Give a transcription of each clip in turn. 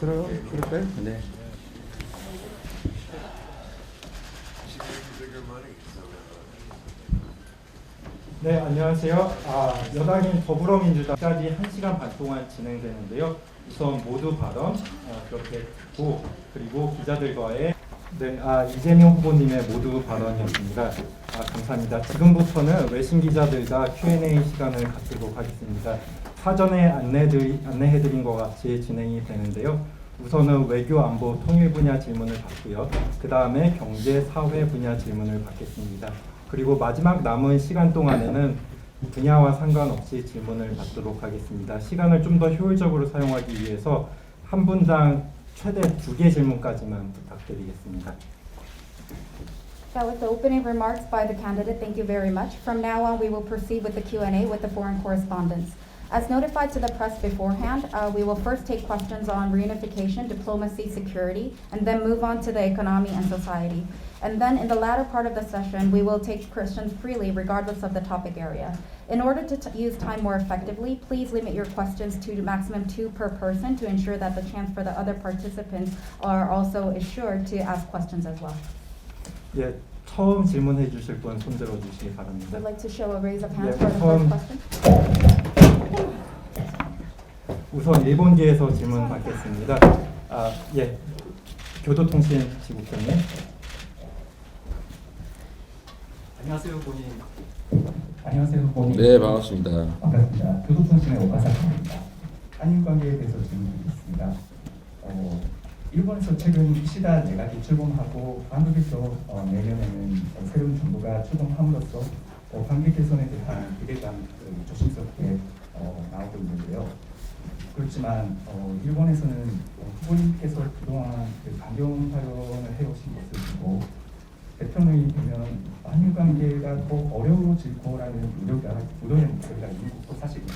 그럴까요? 네. 네, 안녕하세요. 여당인 더불어민주당까지 1시간 반 동안 진행되는데요. 우선 모두 발언 그렇게 듣고 그리고 기자들과의 이재명 후보님의 모두 발언이었습니다. 감사합니다. 지금부터는 외신 기자들과 Q&A 시간을 갖도록 하겠습니다. 사전에 안내해드린 것 같이 진행이 되는데요. 우선은 외교 안보 통일 분야 질문을 받고요. 그 다음에 경제 사회 분야 질문을 받겠습니다. 그리고 마지막 남은 시간 동안에는 분야와 상관없이 질문을 받도록 하겠습니다. 시간을 좀 더 효율적으로 사용하기 위해서 한 분당 최대 2개 질문까지만 부탁드리겠습니다. That was the opening remarks by the candidate. Thank you very much. From now on, we will proceed with the Q&A with the foreign correspondents. As notified to the press beforehand, we will first take questions on reunification, diplomacy, security, and then move on to the economy and society. And then in the latter part of the session, we will take questions freely regardless of the topic area. In order to use time more effectively, please limit your questions to maximum 2 per person to ensure that the chance for the other participants are also assured to ask questions as well. 예, 처음 질문해 주실 분 손들어 주시기 바랍니다. I'd like to show a raise of hands Yeah, for the first question. 우선 일본계에서 질문 받겠습니다. 예, 교도통신 지국장님. 안녕하세요, 후보님. 안녕하세요, 후보님. 네, 반갑습니다. 반갑습니다. 교도통신의 오카사카입니다. 한일 관계에 대해서 질문드리겠습니다. 일본에서 최근 기시다 내각이 출범하고 한국에서 내년에는 새로운 정부가 출범함으로써 관계 개선에 대한 기대감 조심스럽게 나오고 있는데요. 그렇지만 일본에서는 후보님께서 그동안 강경 발언을 해오신 것을 보고 대통령이 되면 한일 관계가 더 어려워질 거라는 우려의 목소리가 있는 것도 사실입니다.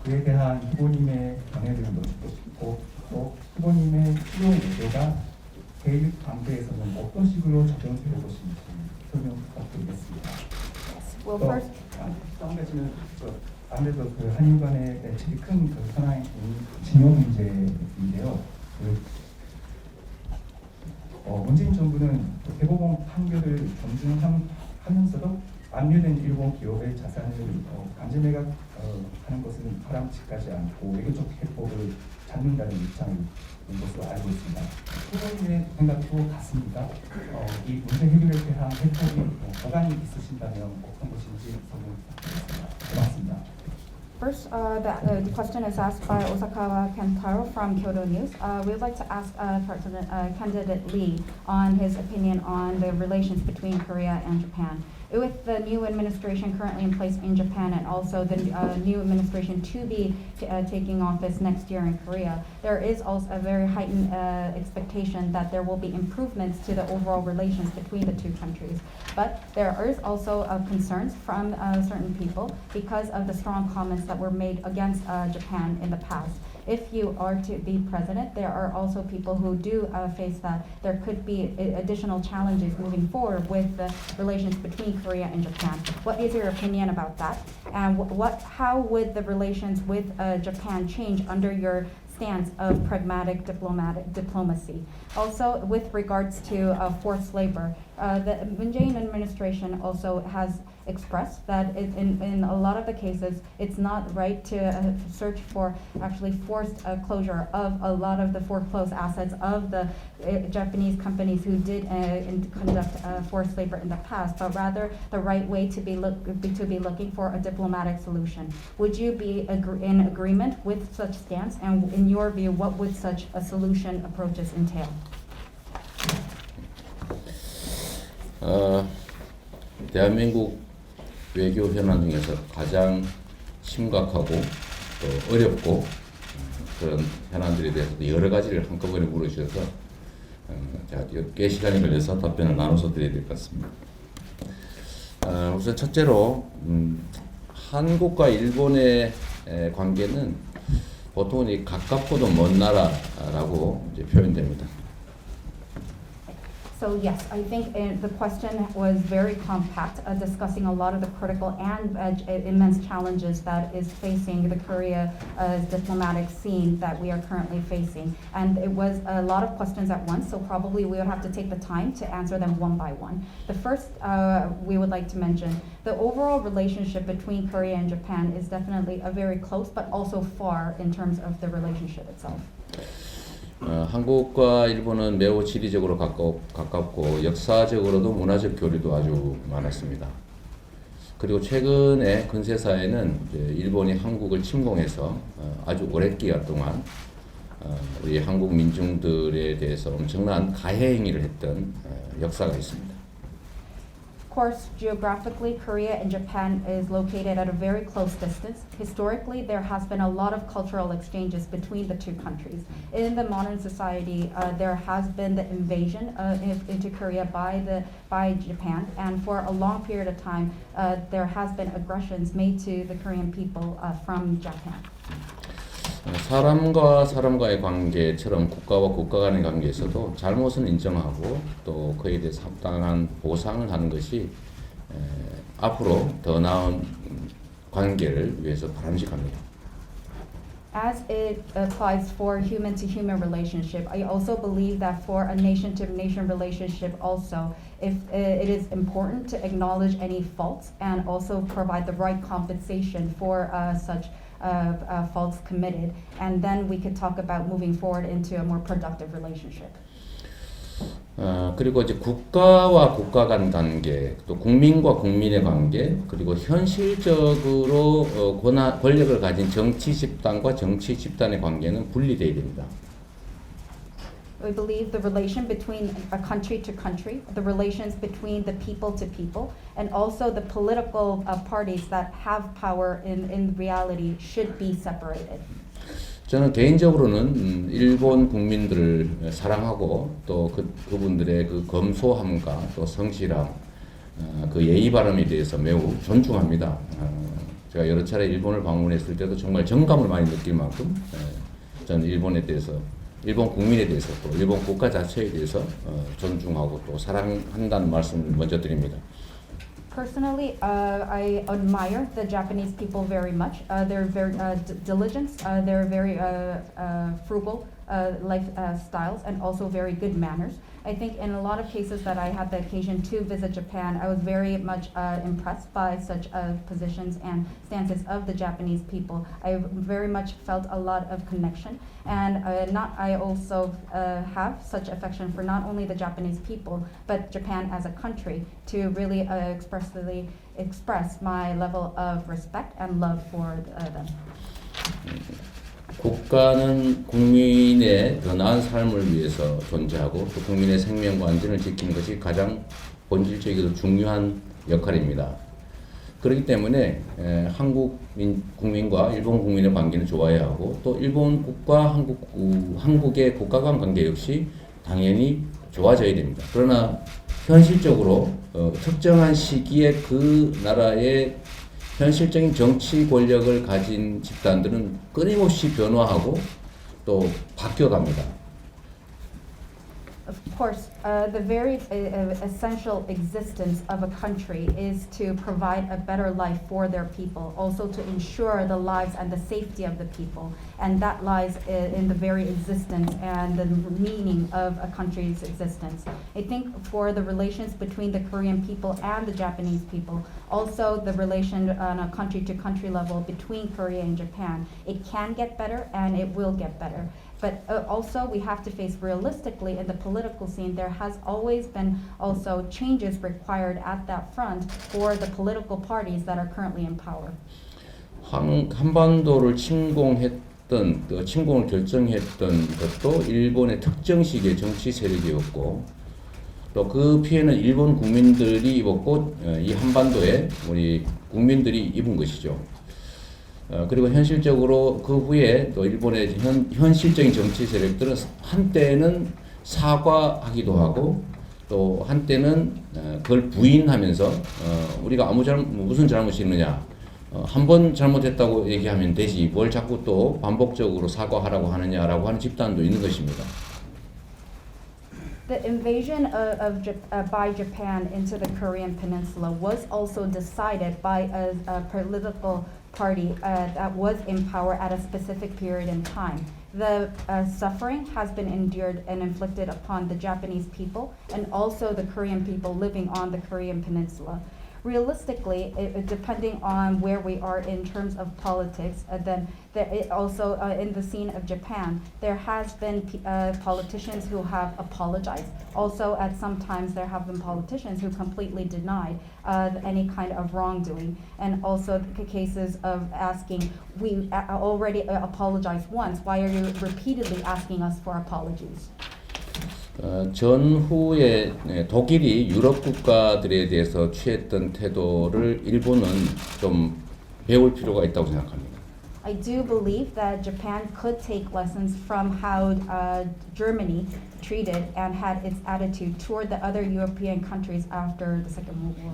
그에 대한 후보님의 견해를 듣고 싶고 또 후보님의 추후 외교가 대일 관계에서는 어떤 식으로 적용될 것인지 설명 부탁드리겠습니다. Well, first, 한 가지는 아무래도 그 한일 간의 제일 큰 현안인 징용 문제인데요. 문재인 정부는 대법원 판결을 존중하면서도 압류된 일본 기업의 자산을 강제 매각하는 것은 바람직하지 않고 외교적 해법을 찾는다는 입장을 낸 것으로 알고 있습니다. 후보님의 생각도 같습니다. 이 문제 해결에 대한 해법이 보관이 있으신다면 어떤 것인지 설명 부탁드리겠습니다. 고맙습니다. First, the question is asked by Osakawa Kentaro from Kyodo News. We would like to ask candidate Lee on his opinion on the relations between Korea and Japan. With the new administration currently in place in Japan and also the new administration to be taking office next year in Korea, there is also a very heightened expectation that there will be improvements to the overall relations between the two countries. But there is also concerns from certain people because of the strong comments that were made against Japan in the past. If you are to be president, there are also people who do face that there could be additional challenges moving forward with the relations between Korea and Japan. What is your opinion about that? And how would the relations with Japan change under your stance of pragmatic diplomacy? Also, with regards to forced labor, the Moon Jae-in administration also has expressed that in a lot of the cases, it's not right to search for actually forced closure of a lot of the foreclosed assets of the Japanese companies who did conduct forced labor in the past, but rather the right way to be looking for a diplomatic solution. Would you be in agreement with such stance? And in your view, what would such a solution approaches entail? 대한민국 외교 현안 중에서 가장 심각하고 또 어렵고 그런 현안들에 대해서도 여러 가지를 한꺼번에 물어주셔서 제가 꽤 시간이 걸려서 답변을 나눠서 드려야 될 것 같습니다. 우선 첫째로 한국과 일본의 관계는 보통은 가깝고도 먼 나라라고 이제 표현됩니다. So yes, I think the question was very compact, discussing a lot of the critical and immense challenges that is facing the Korea diplomatic scene that we are currently facing. And it was a lot of questions at once, so probably we would have to take the time to answer them one by one. The first we would like to mention, the overall relationship between Korea and Japan is definitely a very close but also far in terms of the relationship itself. 한국과 일본은 매우 지리적으로 가깝고 역사적으로도 문화적 교류도 아주 많았습니다. 그리고 최근에 근세사에는 일본이 한국을 침공해서 아주 오랜 기간 동안 우리 한국 민중들에 대해서 엄청난 가해 행위를 했던 역사가 있습니다. Of course, geographically, Korea and Japan is located at a very close distance. Historically, there has been a lot of cultural exchanges between the two countries. In the modern society, there has been the invasion into Korea by Japan, and for a long period of time, there has been aggressions made to the Korean people from Japan. 사람과 사람과의 관계처럼 국가와 국가 간의 관계에서도 잘못은 인정하고 또 그에 대해서 합당한 보상을 하는 것이 앞으로 더 나은 관계를 위해서 바람직합니다. As it applies for human-to-human relationship, I also believe that for a nation-to-nation relationship also, if it is important to acknowledge any faults and also provide the right compensation for such faults committed, and then we could talk about moving forward into a more productive relationship. 그리고 이제 국가와 국가 간 관계, 또 국민과 국민의 관계, 그리고 현실적으로 권력을 가진 정치 집단과 정치 집단의 관계는 분리돼야 됩니다. We believe the relation between a country to country, the relations between the people to people, and also the political parties that have power in reality should be separated. 저는 개인적으로는 일본 국민들을 사랑하고 또 그분들의 그 검소함과 또 성실함, 그 예의 바름에 대해서 매우 존중합니다. 제가 여러 차례 일본을 방문했을 때도 정말 정감을 많이 느낄 만큼 저는 일본에 대해서, 일본 국민에 대해서 또 일본 국가 자체에 대해서 존중하고 또 사랑한다는 말씀을 먼저 드립니다. Personally, I admire the Japanese people very much. They're very diligent. They're very frugal lifestyles and also very good manners. I think in a lot of cases that I had the occasion to visit Japan, I was very much impressed by such positions and stances of the Japanese people. I very much felt a lot of connection, and I also have such affection for not only the Japanese people but Japan as a country to really expressly express my level of respect and love for them. 국가는 국민의 더 나은 삶을 위해서 존재하고 또 국민의 생명과 안전을 지키는 것이 가장 본질적이고 중요한 역할입니다. 그렇기 때문에 한국 국민과 일본 국민의 관계는 좋아야 하고 또 일본 국가 한국의 국가 간 관계 역시 당연히 좋아져야 됩니다. 그러나 현실적으로 특정한 시기에 그 나라의 현실적인 정치 권력을 가진 집단들은 끊임없이 변화하고 또 바뀌어갑니다. Of course, the very essential existence of a country is to provide a better life for their people, also to ensure the lives and the safety of the people. And that lies in the very existence and the meaning of a country's existence. I think for the relations between the Korean people and the Japanese people, also the relation on a country-to-country level between Korea and Japan, it can get better and it will get better. But also we have to face realistically in the political scene, there has always been also changes required at that front for the political parties that are currently in power. 한반도를 침공을 결정했던 것도 일본의 특정 시기의 정치 세력이었고 또 그 피해는 일본 국민들이 입었고 이 한반도에 우리 국민들이 입은 것이죠. 그리고 현실적으로 그 후에 또 일본의 현실적인 정치 세력들은 한때는 사과하기도 하고 또 한때는 그걸 부인하면서 우리가 무슨 잘못이 있느냐 한 번 잘못했다고 얘기하면 되지 뭘 자꾸 또 반복적으로 사과하라고 하느냐라고 하는 집단도 있는 것입니다. The invasion by Japan into the Korean Peninsula was also decided by a political party that was in power at a specific period in time. The suffering has been endured and inflicted upon the Japanese people and also the Korean people living on the Korean Peninsula. Realistically, depending on where we are in terms of politics, then it also in the scene of Japan, there has been politicians who have apologized. Also, at some times, there have been politicians who completely denied any kind of wrongdoing, and also the cases of asking, we already apologized once, why are you repeatedly asking us for apologies? 전후에 독일이 유럽 국가들에 대해서 취했던 태도를 일본은 좀 배울 필요가 있다고 생각합니다. I do believe that Japan could take lessons from how Germany treated and had its attitude toward the other European countries after the Second World War.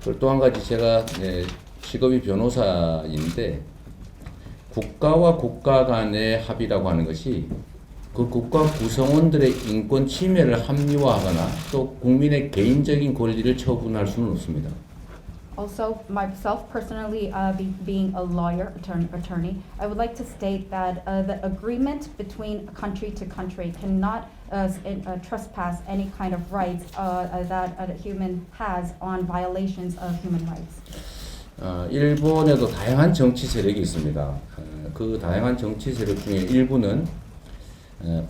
그리고 또 한 가지 제가 직업이 변호사인데 국가와 국가 간의 합의라고 하는 것이 그 국가 구성원들의 인권 침해를 합리화하거나 또 국민의 개인적인 권리를 처분할 수는 없습니다. Also, myself personally, being a lawyer, attorney, I would like to state that the agreement between country to country cannot trespass any kind of rights that a human has on violations of human rights. 일본에도 다양한 정치 세력이 있습니다. 그 다양한 정치 세력 중에 일부는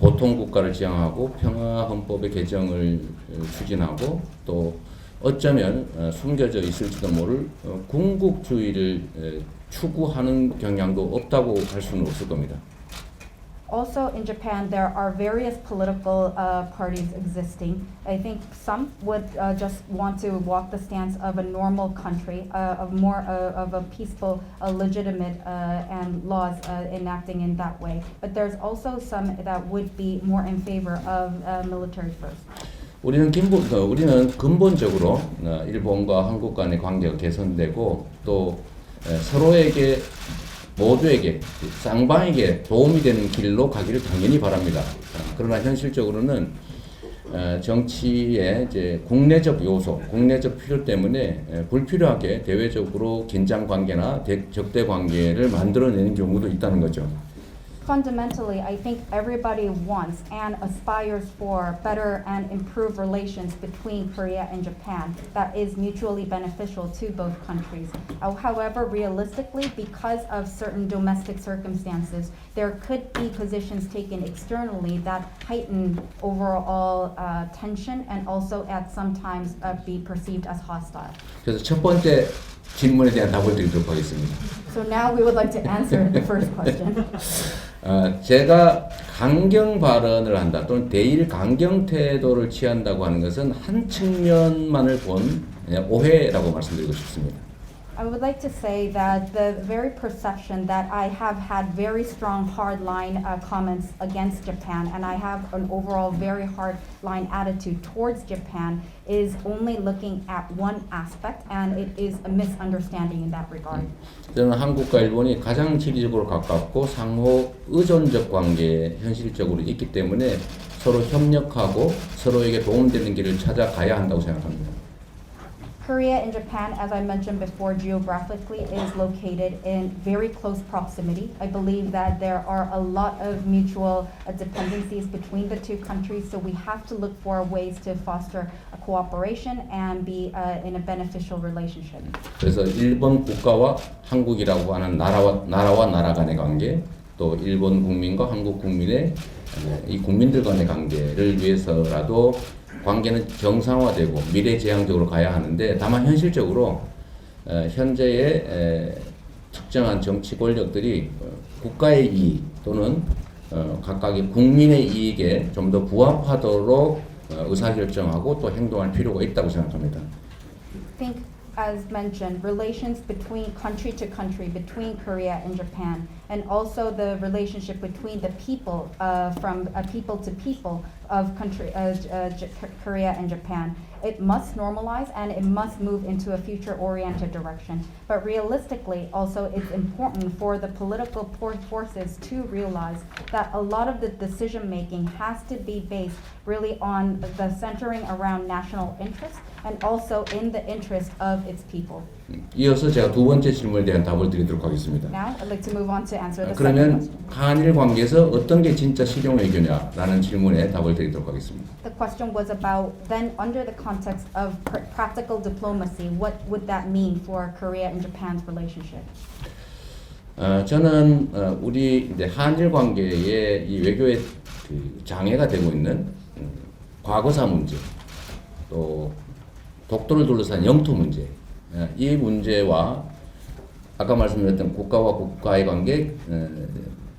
보통 국가를 지향하고 평화 헌법의 개정을 추진하고 또 어쩌면 숨겨져 있을지도 모를 군국주의를 추구하는 경향도 없다고 할 수는 없을 겁니다. Also in Japan, there are various political parties existing. I think some would just want to walk the stance of a normal country, of more of a peaceful, legitimate, and laws enacting in that way. But there's also some that would be more in favor of military first. 우리는 근본적으로 일본과 한국 간의 관계가 개선되고 또 서로에게 모두에게 쌍방에게 도움이 되는 길로 가기를 당연히 바랍니다. 그러나 현실적으로는 정치의 이제 국내적 요소, 국내적 필요 때문에 불필요하게 대외적으로 긴장 관계나 적대 관계를 만들어내는 경우도 있다는 거죠. Fundamentally, I think everybody wants and aspires for better and improved relations between Korea and Japan that is mutually beneficial to both countries. However, realistically, because of certain domestic circumstances, there could be positions taken externally that heighten overall tension and also at sometimes be perceived as hostile. 그래서 첫 번째 질문에 대한 답을 드리도록 하겠습니다. So now we would like to answer the first question. 제가 강경 발언을 한다 또는 대일 강경 태도를 취한다고 하는 것은 한 측면만을 본 오해라고 말씀드리고 싶습니다. I would like to say that the very perception that I have had very strong hardline comments against Japan and I have an overall very hardline attitude towards Japan is only looking at one aspect and it is a misunderstanding in that regard. 저는 한국과 일본이 가장 지리적으로 가깝고 상호 의존적 관계에 현실적으로 있기 때문에 서로 협력하고 서로에게 도움되는 길을 찾아가야 한다고 생각합니다. Korea and Japan, as I mentioned before, geographically is located in very close proximity. I believe that there are a lot of mutual dependencies between the two countries, so we have to look for ways to foster a cooperation and be in a beneficial relationship. 그래서 일본 국가와 한국이라고 하는 나라와 나라 간의 관계, 또 일본 국민과 한국 국민의 이 국민들 간의 관계를 위해서라도 관계는 정상화되고 미래지향적으로 가야 하는데 다만 현실적으로 현재의 특정한 정치 권력들이 국가의 이익 또는 각각의 국민의 이익에 좀 더 부합하도록 의사결정하고 또 행동할 필요가 있다고 생각합니다. I think, as mentioned, relations between country to country, between Korea and Japan, and also the relationship between the people, from people to people, of Korea and Japan. It must normalize and it must move into a future-oriented direction. But realistically, also it's important for the political forces to realize that a lot of the decision-making has to be based really on the centering around national interest and also in the interest of its people. 이어서 제가 두 번째 질문에 대한 답을 드리도록 하겠습니다. Now, I'd like to move on to answer the second 그러면 question. 한일 관계에서 어떤 게 진짜 실용 외교냐라는 질문에 답을 드리도록 하겠습니다. The question was about then under the context of practical diplomacy, what would that mean for Korea and Japan's relationship? 저는 우리 이제 한일 관계의 이 외교의 그 장애가 되고 있는 과거사 문제, 또 독도를 둘러싼 영토 문제, 이 문제와 아까 말씀드렸던 국가와 국가의 관계,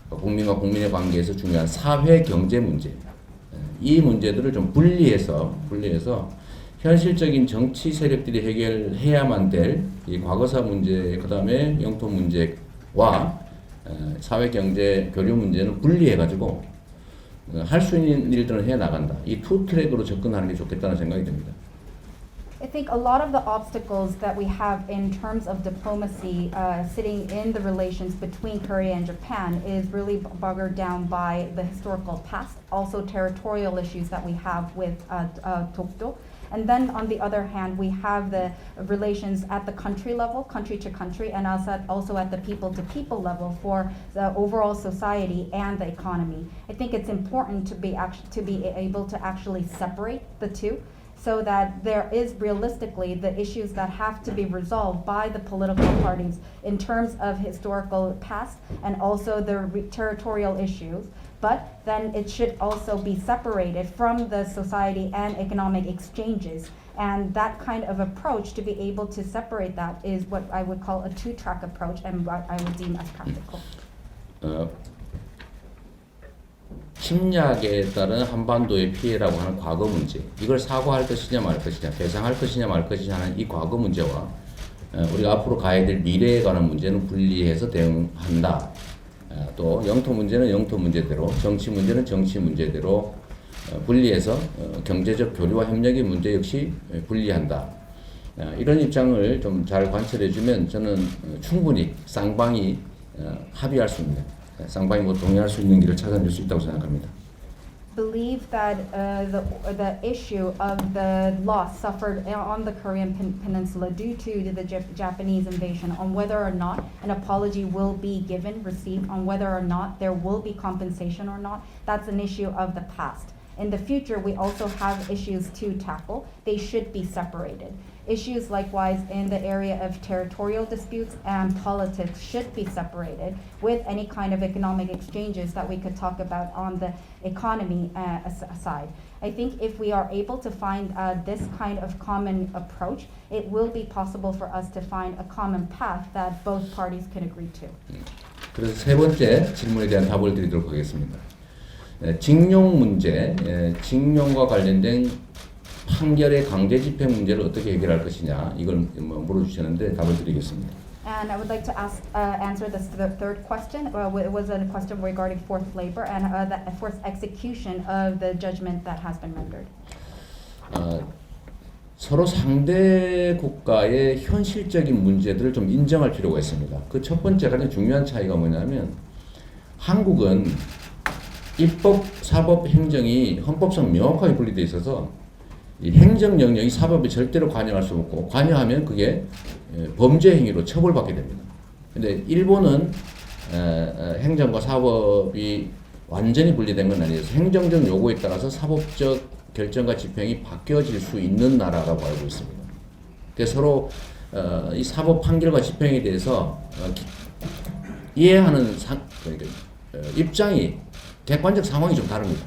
국민과 국민의 관계에서 중요한 사회 경제 문제, 이 문제들을 좀 분리해서 현실적인 정치 세력들이 해결해야만 될 이 과거사 문제, 그다음에 영토 문제와 사회 경제 교류 문제는 분리해가지고 할 수 있는 일들은 해 나간다. 이 투 트랙으로 접근하는 게 좋겠다는 생각이 듭니다. I think a lot of the obstacles that we have in terms of diplomacy sitting in the relations between Korea and Japan is really boggered down by the historical past, also territorial issues that we have with Dokdo. And then on the other hand, we have the relations at the country level, country to country, and also at the people to people level for the overall society and the economy. I think it's important to be able to actually separate the two, so that there is realistically the issues that have to be resolved by the political parties in terms of historical past and also the territorial issues. But then it should also be separated from the society and economic exchanges. And that kind of approach, to be able to separate that, is what I would call a two-track approach and what I would deem as practical. 침략에 따른 한반도의 피해라고 하는 과거 문제, 이걸 사과할 것이냐 말 것이냐, 배상할 것이냐 말 것이냐 하는 이 과거 문제와 우리가 앞으로 가야 될 미래에 관한 문제는 분리해서 대응한다. 또 영토 문제는 영토 문제대로, 정치 문제는 정치 문제대로 분리해서 경제적 교류와 협력의 문제 역시 분리한다. 이런 입장을 좀 잘 관철해주면 저는 충분히 쌍방이 합의할 수 있는, 쌍방이 동의할 수 있는 길을 찾아낼 수 있다고 생각합니다. Believe that the issue of the loss suffered on the Korean peninsula due to the Japanese invasion, on whether or not an apology will be received, on whether or not there will be compensation or not, that's an issue of the past. In the future, we also have issues to tackle. They should be separated. Issues likewise in the area of territorial disputes and politics should be separated, with any kind of economic exchanges that we could talk about on the economy aside. I think if we are able to find this kind of common approach, it will be possible for us to find a common path that both parties can agree to. 그래서 세 번째 질문에 대한 답을 드리도록 하겠습니다. 징용 문제, 징용과 관련된 판결의 강제 집행 문제를 어떻게 해결할 것이냐, 이걸 물어주셨는데 답을 드리겠습니다. And I would like to answer this third question. It was a question regarding forced labor and the forced execution of the judgment that has been rendered. 서로 상대 국가의 현실적인 문제들을 좀 인정할 필요가 있습니다. 그 첫 번째 가장 중요한 차이가 뭐냐면, 한국은 입법, 사법, 행정이 헌법상 명확하게 분리되어 있어서 이 행정 영역이 사법에 절대로 관여할 수 없고, 관여하면 그게 범죄 행위로 처벌받게 됩니다. 근데 일본은 행정과 사법이 완전히 분리된 건 아니어서 행정적 요구에 따라서 사법적 결정과 집행이 바뀌어질 수 있는 나라라고 알고 있습니다. 그래서 서로 이 사법 판결과 집행에 대해서 이해하는 입장이, 객관적 상황이 좀 다릅니다.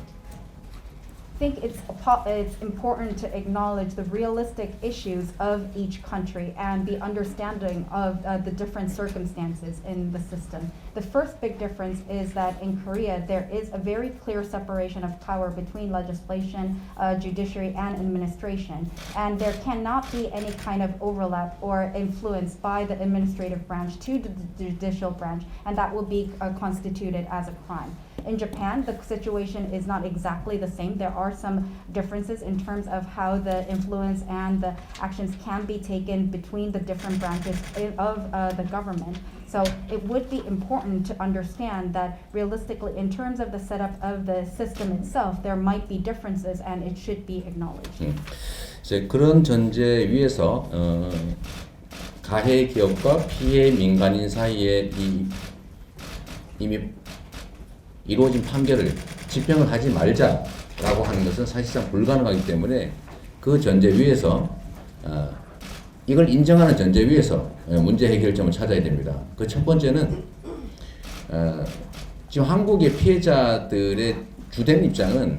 I think it's important to acknowledge the realistic issues of each country and the understanding of the different circumstances in the system. The first big difference is that in Korea there is a very clear separation of power between legislation, judiciary, and administration, and there cannot be any kind of overlap or influence by the administrative branch to the judicial branch, and that will be constituted as a crime. In Japan, the situation is not exactly the same. There are some differences in terms of how the influence and the actions can be taken between the different branches of the government. So it would be important to understand that realistically, in terms of the setup of the system itself, there might be differences and it should be acknowledged. 이제 그런 전제 위에서 가해 기업과 피해 민간인 사이에 이미 이루어진 판결을 집행을 하지 말자라고 하는 것은 사실상 불가능하기 때문에 그 전제 위에서 이걸 인정하는 전제 위에서 문제 해결점을 찾아야 됩니다. 그 첫 번째는 지금 한국의 피해자들의 주된 입장은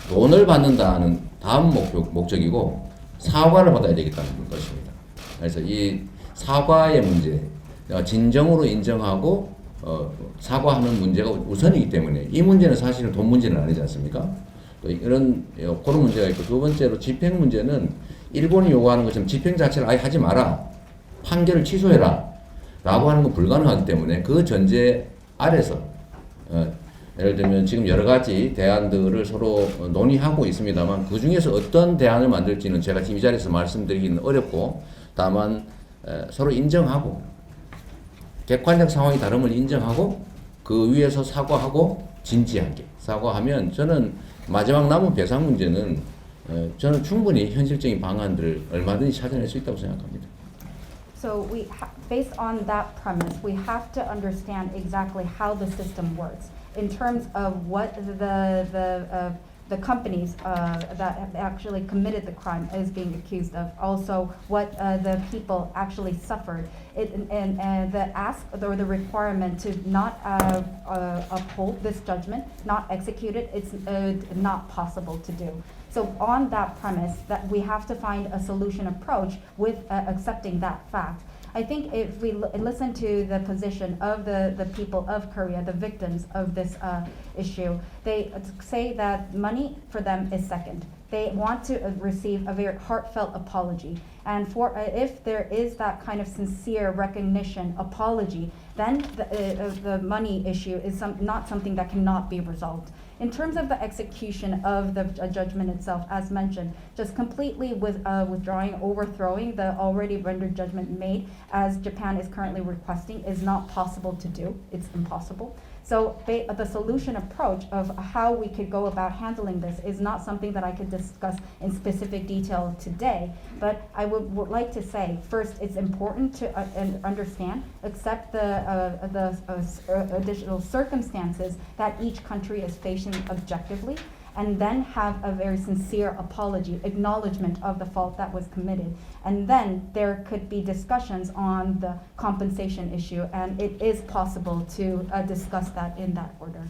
돈을 받는다는 다음 목적이고 사과를 받아야 되겠다는 것입니다. 그래서 이 사과의 문제, 진정으로 인정하고 사과하는 문제가 우선이기 때문에 이 문제는 사실은 돈 문제는 아니지 않습니까? 또 이런 그런 문제가 있고 두 번째로 집행 문제는 일본이 요구하는 것처럼 집행 자체를 아예 하지 마라, 판결을 취소해라 라고 하는 건 불가능하기 때문에 그 전제 아래서 예를 들면 지금 여러 가지 대안들을 서로 논의하고 있습니다만 그 중에서 어떤 대안을 만들지는 제가 지금 이 자리에서 말씀드리기는 어렵고 다만 서로 인정하고 객관적 상황이 다름을 인정하고 그 위에서 사과하고 진지하게 사과하면 저는 마지막 남은 배상 문제는 저는 충분히 현실적인 방안들을 얼마든지 찾아낼 수 있다고 생각합니다. So based on that premise, we have to understand exactly how the system works in terms of what the companies that have actually committed the crime is being accused of. Also, what the people actually suffered. And the ask or the requirement to not uphold this judgment, not execute it, it's not possible to do. So on that premise, that we have to find a solution approach with accepting that fact. I think if we listen to the position of the people of Korea, the victims of this issue, they say that money for them is second. They want to receive a very heartfelt apology. And for if there is that kind of sincere recognition, apology, then the money issue is not something that cannot be resolved. In terms of the execution of the judgment itself, as mentioned, just completely withdrawing, overthrowing the already rendered judgment made, as Japan is currently requesting, is not possible to do. It's impossible. So the solution approach of how we could go about handling this is not something that I could discuss in specific detail today, but I would like to say, first, it's important to understand, accept the additional circumstances that each country is facing objectively, and then have a very sincere apology, acknowledgement of the fault that was committed. And then there could be discussions on the compensation issue, and it is possible to discuss that in that order.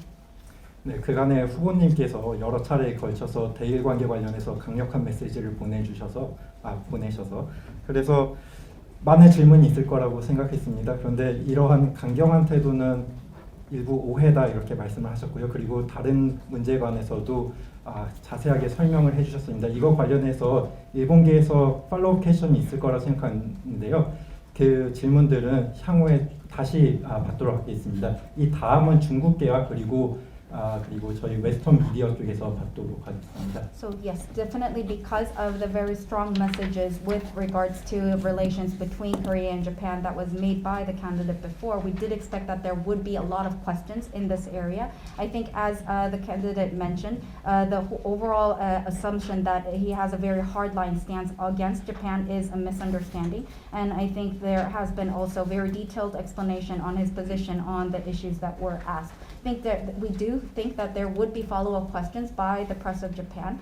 네, 그간에 후보님께서 여러 차례에 걸쳐서 대일 관계 관련해서 강력한 메시지를 보내셔서 그래서 많은 질문이 있을 거라고 생각했습니다. 그런데 이러한 강경한 태도는 일부 오해다 이렇게 말씀을 하셨고요. 그리고 다른 문제에 관해서도 자세하게 설명을 해주셨습니다. 이거 관련해서 일본계에서 팔로우 퀘션이 있을 거라 생각하는데요. 그 질문들은 향후에 다시 받도록 하겠습니다. 이 다음은 중국계와 그리고 저희 웨스턴 미디어 쪽에서 받도록 하겠습니다. So yes, definitely because of the very strong messages with regards to relations between Korea and Japan that was made by the candidate before, we did expect that there would be a lot of questions in this area. I think as the candidate mentioned, the overall assumption that he has a very hardline stance against Japan is a misunderstanding, and I think there has been also very detailed explanation on his position on the issues that were asked. I think that we do think that there would be follow-up questions by the press of Japan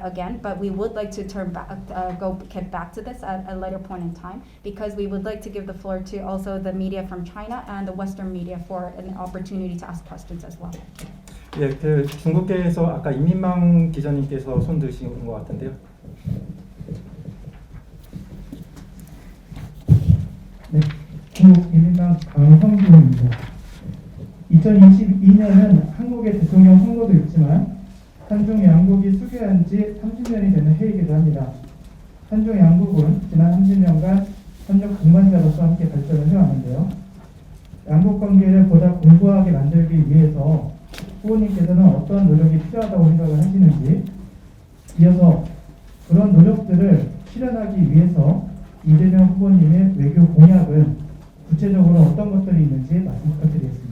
again, but we would like to get back to this at a later point in time because we would like to give the floor to also the media from China and the Western media for an opportunity to ask questions as well. 예, 그 중국계에서 아까 이민망 기자님께서 손 드신 것 같은데요. 네, 중국 이민당 강성규입니다. 2022년은 한국의 대통령 선거도 있지만 한중 양국이 수교한 지 30년이 되는 해이기도 합니다. 한중 양국은 지난 30년간 협력 동반자로서 함께 발전을 해왔는데요. 양국 관계를 보다 공고하게 만들기 위해서 후보님께서는 어떤 노력이 필요하다고 생각을 하시는지, 이어서 그런 노력들을 실현하기 위해서 이재명 후보님의 외교 공약은 구체적으로 어떤 것들이 있는지 말씀 부탁드리겠습니다.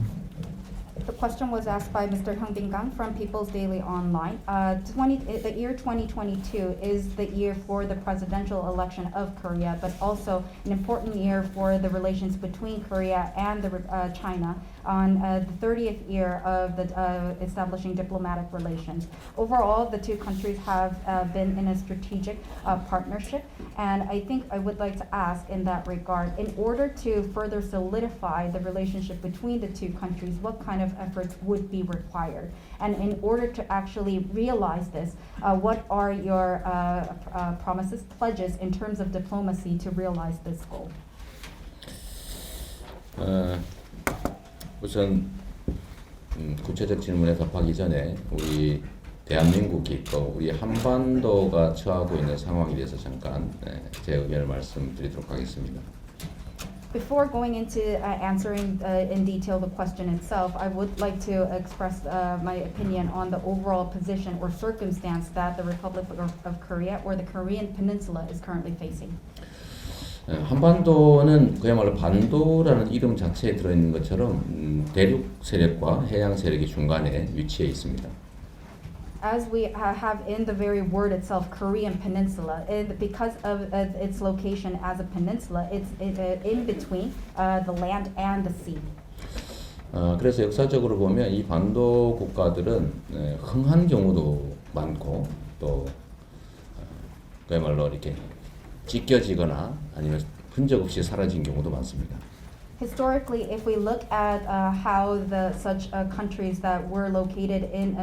The question was asked by Mr. Hyung Bin Gang from People's Daily Online. The year 2022 is the year for the presidential election of Korea, but also an important year for the relations between Korea and China on the 30th year of the establishing diplomatic relations. Overall, the two countries have been in a strategic partnership, and I think I would like to ask in that regard, in order to further solidify the relationship between the two countries, what kind of efforts would be required? And in order to actually realize this, what are your promises, pledges in terms of diplomacy to realize this goal? 우선 구체적 질문에 답하기 전에 우리 대한민국이 또 우리 한반도가 처하고 있는 상황에 대해서 잠깐 제 의견을 말씀드리도록 하겠습니다. Before going into answering in detail the question itself, I would like to express my opinion on the overall position or circumstance that the Republic of Korea or the Korean Peninsula is currently facing. 한반도는 그야말로 반도라는 이름 자체에 들어있는 것처럼 대륙 세력과 해양 세력이 중간에 위치해 있습니다. As we have in the very word itself, Korean Peninsula, because of its location as a peninsula, it's in between the land and the sea. 그래서 역사적으로 보면 이 반도 국가들은 흥한 경우도 많고 또 그야말로 이렇게 찢겨지거나 아니면 흔적 없이 사라진 경우도 많습니다. Historically, if we look at how such countries that were located in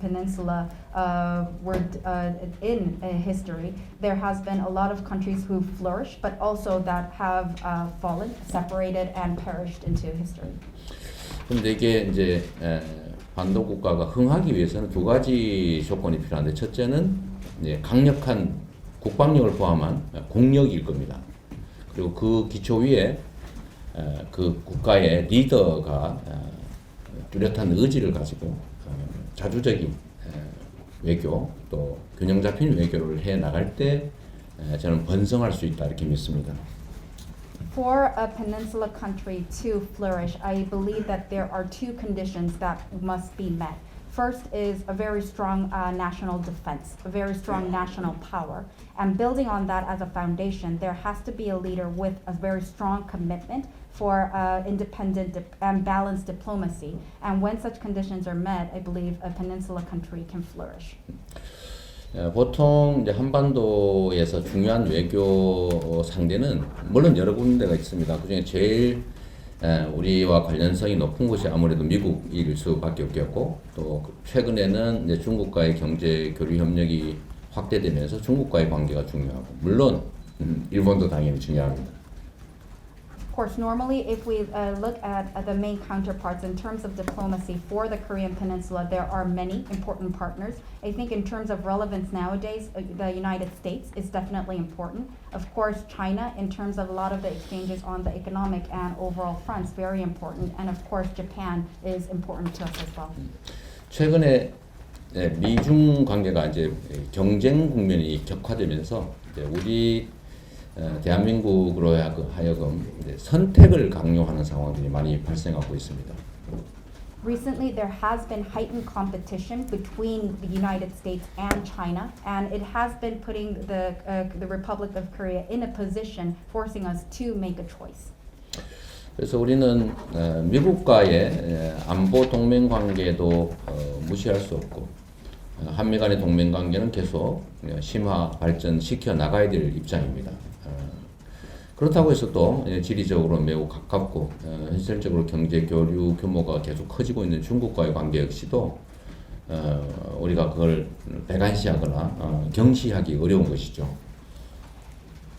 peninsula were in history, there has been a lot of countries who flourished, but also that have fallen, separated, and perished into history. 그런데 이게 이제 반도 국가가 흥하기 위해서는 두 가지 조건이 필요한데 첫째는 이제 강력한 국방력을 포함한 공력일 겁니다. 그리고 그 기초 위에 그 국가의 리더가 뚜렷한 의지를 가지고 자주적인 외교 또 균형 잡힌 외교를 해 나갈 때 저는 번성할 수 있다 이렇게 믿습니다. For a peninsula country to flourish, I believe that there are two conditions that must be met. First is a very strong national defense, a very strong national power. And building on that as a foundation, there has to be a leader with a very strong commitment for independent and balanced diplomacy. And when such conditions are met, I believe a peninsula country can flourish. 보통 이제 한반도에서 중요한 외교 상대는 물론 여러 군데가 있습니다. 그중에 제일 우리와 관련성이 높은 곳이 아무래도 미국일 수밖에 없겠고 또 최근에는 이제 중국과의 경제 교류 협력이 확대되면서 중국과의 관계가 중요하고 물론 일본도 당연히 중요합니다. Of course, normally if we look at the main counterparts in terms of diplomacy for the Korean Peninsula, there are many important partners. I think in terms of relevance nowadays, the United States is definitely important. Of course, China, in terms of a lot of the exchanges on the economic and overall fronts, very important. And of course, Japan is important to us as well. 최근에 미중 관계가 이제 경쟁 국면이 격화되면서 이제 우리 대한민국으로 하여금 선택을 강요하는 상황들이 많이 발생하고 있습니다. Recently, there has been heightened competition between the United States and China, and it has been putting the Republic of Korea in a position, forcing us to make a choice. 그래서 우리는 미국과의 안보 동맹 관계도 무시할 수 없고 한미 간의 동맹 관계는 계속 심화 발전시켜 나가야 될 입장입니다. 그렇다고 해서 또 지리적으로 매우 가깝고 현실적으로 경제 교류 규모가 계속 커지고 있는 중국과의 관계 역시도 우리가 그걸 배관시하거나 경시하기 어려운 것이죠.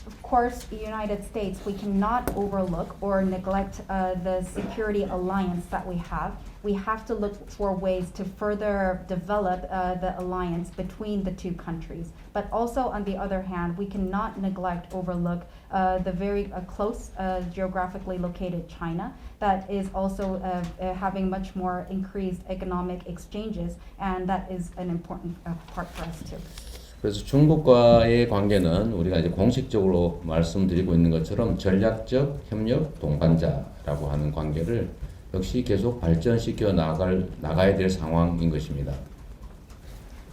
Of course, the United States, we cannot overlook or neglect the security alliance that we have. We have to look for ways to further develop the alliance between the two countries. But also, on the other hand, we cannot neglect, overlook the very close geographically located China that is also having much more increased economic exchanges, and that is an important part for us too. 그래서 중국과의 관계는 우리가 이제 공식적으로 말씀드리고 있는 것처럼 전략적 협력 동반자라고 하는 관계를 역시 계속 발전시켜 나가야 될 상황인 것입니다.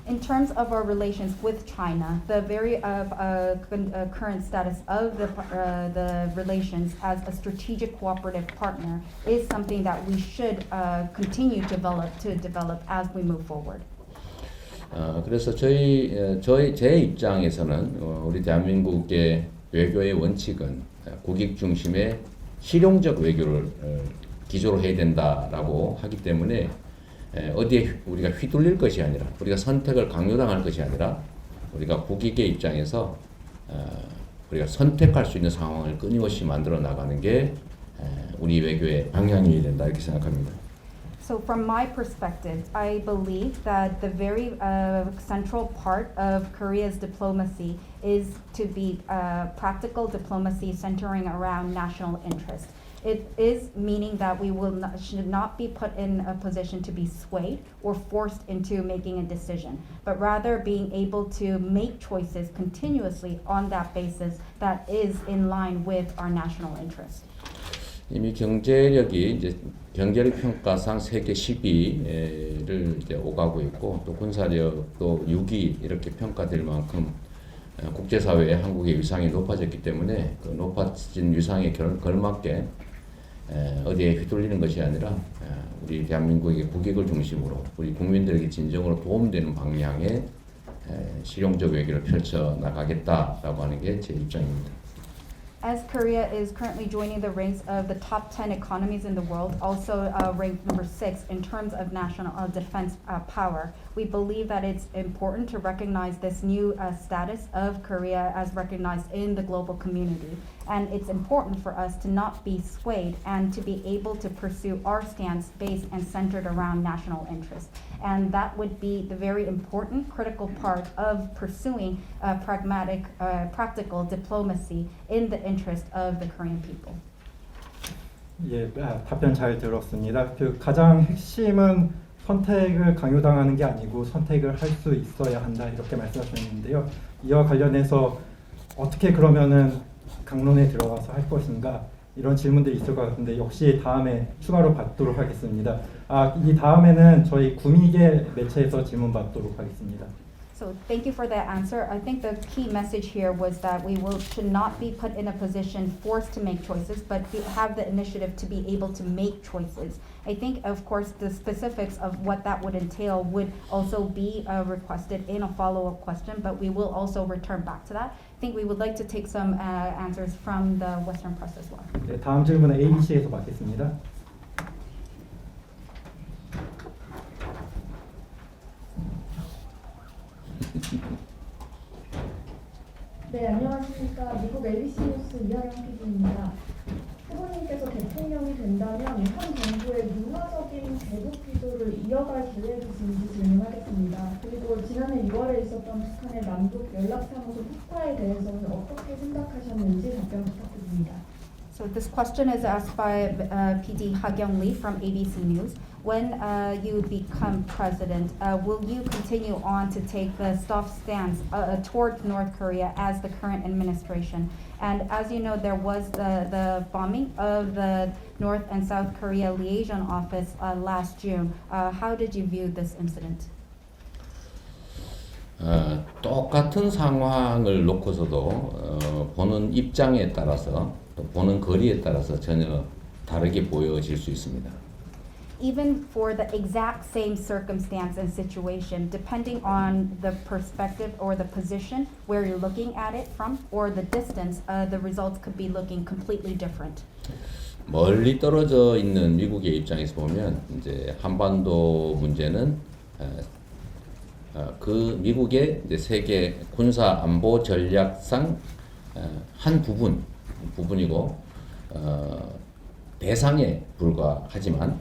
In terms of our relations with China, the very current status of the relations as a strategic cooperative partner is something that we should continue to develop as we move forward. 그래서 제 입장에서는 우리 대한민국의 외교의 원칙은 국익 중심의 실용적 외교를 기조로 해야 된다라고 하기 때문에 어디에 우리가 휘둘릴 것이 아니라 우리가 선택을 강요당할 것이 아니라 우리가 국익의 입장에서 우리가 선택할 수 있는 상황을 끊임없이 만들어 나가는 게 우리 외교의 방향이 된다 이렇게 생각합니다. So from my perspective, I believe that the very central part of Korea's diplomacy is to be practical diplomacy centering around national interest. It is meaning that we should not be put in a position to be swayed or forced into making a decision, but rather being able to make choices continuously on that basis that is in line with our national interest. 이미 경제력 평가상 세계 10위를 이제 오가고 있고 또 군사력도 6위 이렇게 평가될 만큼 국제사회에 한국의 위상이 높아졌기 때문에 그 높아진 위상에 걸맞게 어디에 휘둘리는 것이 아니라 우리 대한민국의 국익을 중심으로 우리 국민들에게 진정으로 도움되는 방향의 실용적 외교를 펼쳐 나가겠다라고 하는 게 제 입장입니다. As Korea is currently joining the ranks of the top 10 economies in the world, also ranked number 6 in terms of national defense power, we believe that it's important to recognize this new status of Korea as recognized in the global community. And it's important for us to not be swayed and to be able to pursue our stance based and centered around national interests. And that would be the very important critical part of pursuing pragmatic, practical diplomacy in the interest of the Korean people. 예, 답변 잘 들었습니다. 그 가장 핵심은 선택을 강요당하는 게 아니고 선택을 할 수 있어야 한다 이렇게 말씀하셨는데요. 이와 관련해서 어떻게 그러면은 강론에 들어가서 할 것인가 이런 질문들이 있을 것 같은데 역시 다음에 추가로 받도록 하겠습니다. 이 다음에는 저희 구미계 매체에서 질문 받도록 하겠습니다. So thank you for that answer. I think the key message here was that we should not be put in a position forced to make choices, but have the initiative to be able to make choices. I think, of course, the specifics of what that would entail would also be requested in a follow-up question, but we will also return back to that. I think we would like to take some answers from the Western press as well. 네, 다음 질문은 ABC에서 받겠습니다. 네, 안녕하십니까. 미국 ABC 뉴스 이하영 PD입니다. 후보님께서 대통령이 된다면 현 정부의 문화적인 대북 기조를 이어갈 계획이신지 질문하겠습니다. 그리고 지난해 6월에 있었던 북한의 남북 연락사무소 폭파에 대해서는 어떻게 생각하셨는지 답변 부탁드립니다. So this question is asked by PD Ha-Kyung Lee from ABC News. When you become president, will you continue on to take the soft stance toward North Korea as the current administration? And as you know, there was the bombing of the North and South Korea liaison office last June. How did you view this incident? 똑같은 상황을 놓고서도 보는 입장에 따라서 또 보는 거리에 따라서 전혀 다르게 보여질 수 있습니다. Even for the exact same circumstance and situation, depending on the perspective or the position where you're looking at it from or the distance, the results could be looking completely different. 멀리 떨어져 있는 미국의 입장에서 보면 이제 한반도 문제는 그 미국의 이제 세계 군사 안보 전략상 한 부분이고 대상에 불과하지만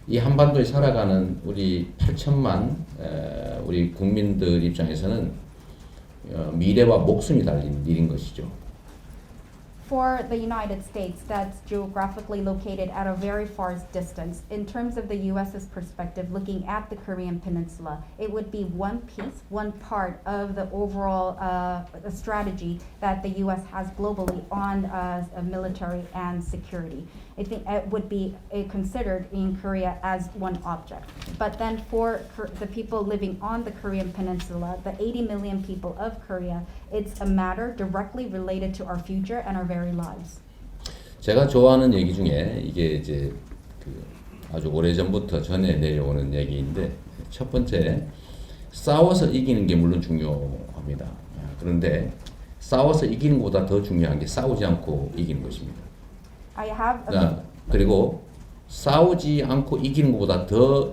이 한반도에 살아가는 우리 8천만 우리 국민들 입장에서는 미래와 목숨이 달린 일인 것이죠. For the United States, that's geographically located at a very far distance. In terms of the U.S.'s perspective, looking at the Korean Peninsula, it would be one piece, one part of the overall strategy that the U.S. has globally on military and security. I think it would be considered in Korea as one object. But then for the people living on the Korean Peninsula, the 80 million people of Korea, it's a matter directly related to our future and our very lives. 제가 좋아하는 얘기 중에 이게 이제 아주 오래전부터 전해 내려오는 얘기인데 첫 번째 싸워서 이기는 게 물론 중요합니다. 그런데 싸워서 이기는 것보다 더 중요한 게 싸우지 않고 이기는 것입니다. I have a 그리고 싸우지 않고 이기는 것보다 더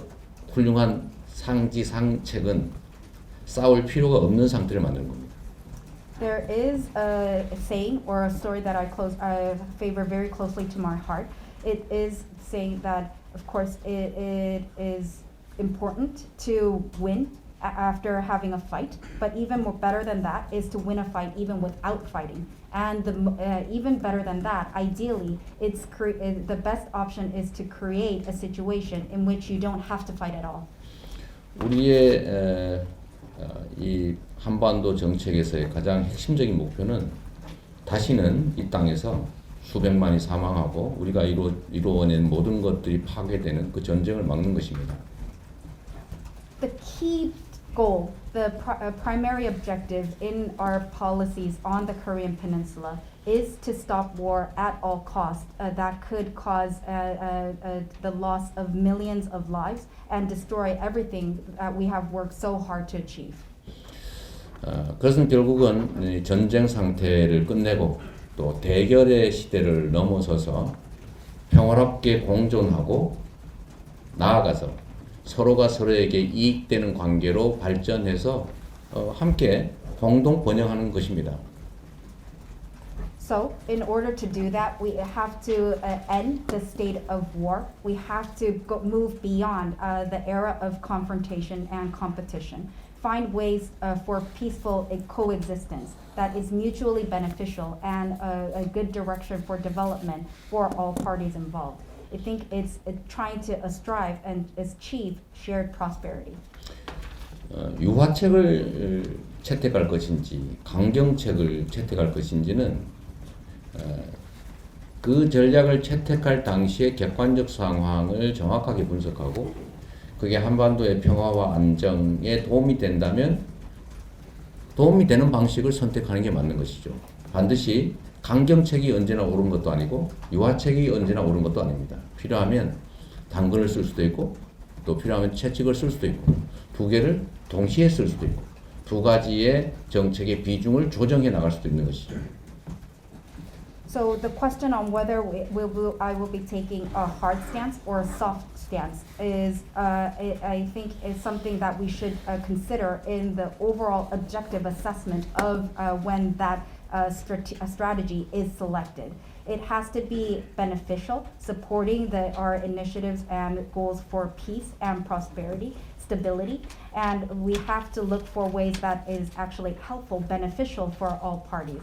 훌륭한 상책은 싸울 필요가 없는 상태를 만드는 겁니다. There is a saying or a story that I favor very closely to my heart. It is saying that, of course, it is important to win after having a fight, but even more better than that is to win a fight even without fighting. And even better than that, ideally, the best option is to create a situation in which you don't have to fight at all. 우리의 이 한반도 정책에서의 가장 핵심적인 목표는 다시는 이 땅에서 수백만이 사망하고 우리가 이루어낸 모든 것들이 파괴되는 그 전쟁을 막는 것입니다. The key goal, the primary objective in our policies on the Korean Peninsula is to stop war at all costs that could cause the loss of millions of lives and destroy everything that we have worked so hard to achieve. 그것은 결국은 전쟁 상태를 끝내고 또 대결의 시대를 넘어서서 평화롭게 공존하고 나아가서 서로가 서로에게 이익되는 관계로 발전해서 함께 공동 번영하는 것입니다. So, in order to do that, we have to end the state of war. We have to move beyond the era of confrontation and competition. Find ways for peaceful coexistence that is mutually beneficial and a good direction for development for all parties involved. I think it's trying to strive and achieve shared prosperity. 유화책을 채택할 것인지 강경책을 채택할 것인지는 그 전략을 채택할 당시의 객관적 상황을 정확하게 분석하고 그게 한반도의 평화와 안정에 도움이 된다면 도움이 되는 방식을 선택하는 게 맞는 것이죠. 반드시 강경책이 언제나 옳은 것도 아니고 유화책이 언제나 옳은 것도 아닙니다. 필요하면 당근을 쓸 수도 있고 또 필요하면 채찍을 쓸 수도 있고 두 개를 동시에 쓸 수도 있고 두 가지의 정책의 비중을 조정해 나갈 수도 있는 것이죠. So the question on whether I will be taking a hard stance or a soft stance is, I think, is something that we should consider in the overall objective assessment of when that strategy is selected. It has to be beneficial, supporting our initiatives and goals for peace and prosperity, stability, and we have to look for ways that is actually helpful, beneficial for all parties.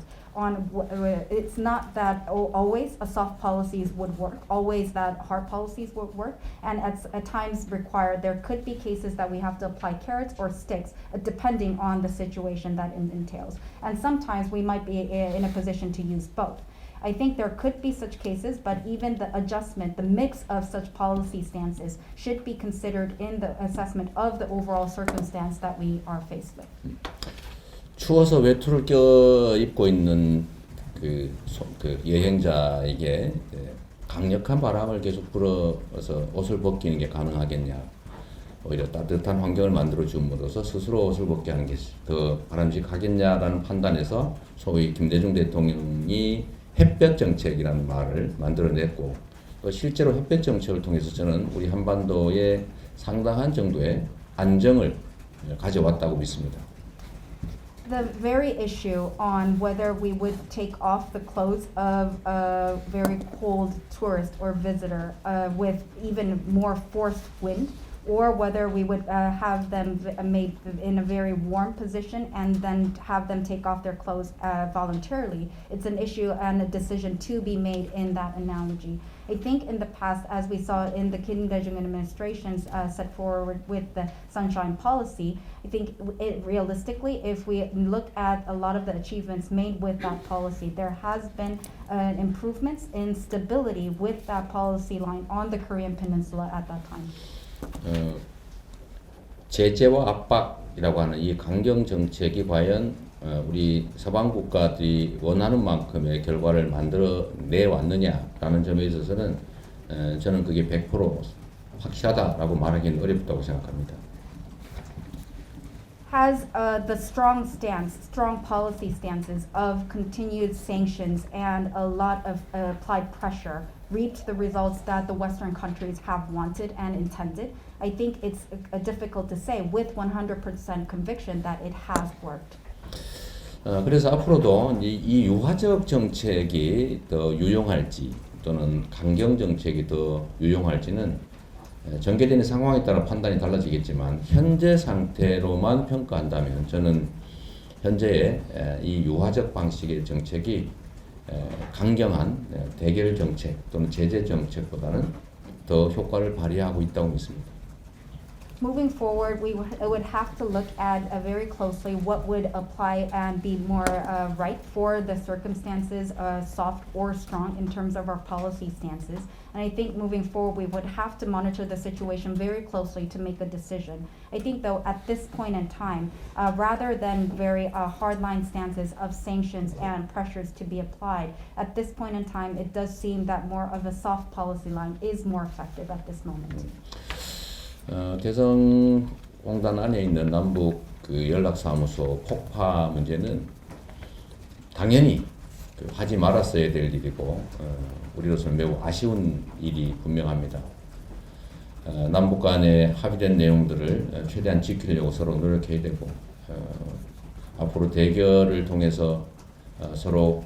It's not that always soft policies would work, always that hard policies would work, and at times required there could be cases that we have to apply carrots or sticks depending on the situation that entails. And sometimes we might be in a position to use both. I think there could be such cases, but even the adjustment, the mix of such policy stances should be considered in the assessment of the overall circumstance that we are faced with. 추워서 외투를 껴입고 있는 그 여행자에게 강력한 바람을 계속 불어서 옷을 벗기는 게 가능하겠냐. 오히려 따뜻한 환경을 만들어 줌으로써 스스로 옷을 벗게 하는 게 더 바람직하겠냐라는 판단에서 소위 김대중 대통령이 햇볕 정책이라는 말을 만들어냈고 또 실제로 햇볕 정책을 통해서 저는 우리 한반도에 상당한 정도의 안정을 가져왔다고 믿습니다. The very issue on whether we would take off the clothes of a very cold tourist or visitor with even more forced wind, or whether we would have them made in a very warm position and then have them take off their clothes voluntarily. It's an issue and a decision to be made in that analogy. I think in the past, as we saw in the Kim Dae-jung administration's set forward with the Sunshine Policy, I think realistically, if we look at a lot of the achievements made with that policy, there has been improvements in stability with that policy line on the Korean Peninsula at that time. 제재와 압박이라고 하는 이 강경 정책이 과연 우리 서방 국가들이 원하는 만큼의 결과를 만들어내 왔느냐라는 점에 있어서는 저는 그게 100% 확실하다라고 말하기는 어렵다고 생각합니다. Has the strong policy stances of continued sanctions and a lot of applied pressure reaped the results that the Western countries have wanted and intended? I think it's difficult to say with 100% conviction that it has worked. 그래서 앞으로도 이 유화적 정책이 더 유용할지 또는 강경 정책이 더 유용할지는 전개되는 상황에 따라 판단이 달라지겠지만 현재 상태로만 평가한다면 저는 현재의 이 유화적 방식의 정책이 강경한 대결 정책 또는 제재 정책보다는 더 효과를 발휘하고 있다고 믿습니다. Moving forward, we would have to look at very closely what would apply and be more right for the circumstances, soft or strong in terms of our policy stances. And I think moving forward, we would have to monitor the situation very closely to make a decision. I think though at this point in time, rather than very hardline stances of sanctions and pressures to be applied, at this point in time, it does seem that more of a soft policy line is more effective at this moment. 개성공단 안에 있는 남북 그 연락사무소 폭파 문제는 당연히 하지 말았어야 될 일이고 우리로서는 매우 아쉬운 일이 분명합니다. 남북 간에 합의된 내용들을 최대한 지키려고 서로 노력해야 되고 앞으로 대결을 통해서 서로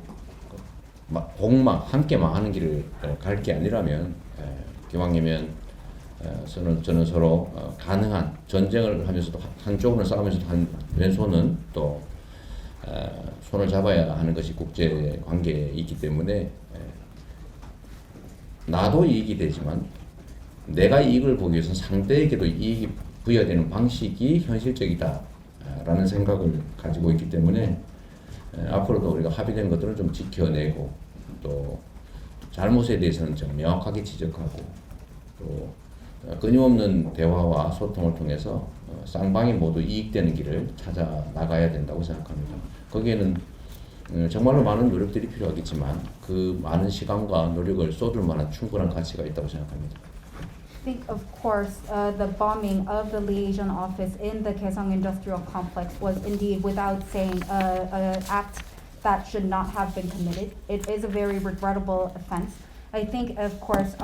함께 망하는 길을 갈 게 아니라면 기왕이면 저는 서로 가능한 전쟁을 하면서도 한쪽으로 싸우면서도 왼손은 또 손을 잡아야 하는 것이 국제 관계에 있기 때문에 나도 이익이 되지만 내가 이익을 보기 위해서 상대에게도 이익이 부여되는 방식이 현실적이다라는 생각을 가지고 있기 때문에 앞으로도 우리가 합의된 것들을 좀 지켜내고 또 잘못에 대해서는 좀 명확하게 지적하고 또 끊임없는 대화와 소통을 통해서 쌍방이 모두 이익되는 길을 찾아 나가야 된다고 생각합니다. 거기에는 정말로 많은 노력들이 필요하겠지만 그 많은 시간과 노력을 쏟을 만한 충분한 가치가 있다고 생각합니다. I think, of course, the bombing of the liaison office in the Kaesong Industrial Complex was indeed, without saying, an act that should not have been committed. It is a very regrettable offense. I think, of course,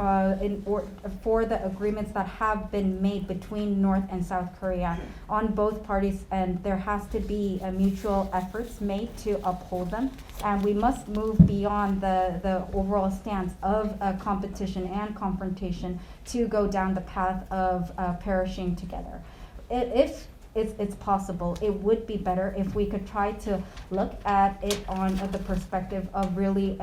for the agreements that have been made between North and South Korea on both parties, and there has to be mutual efforts made to uphold them, and we must move beyond the overall stance of competition and confrontation to go down the path of perishing together. If it's possible, it would be better if we could try to look at it on the perspective of really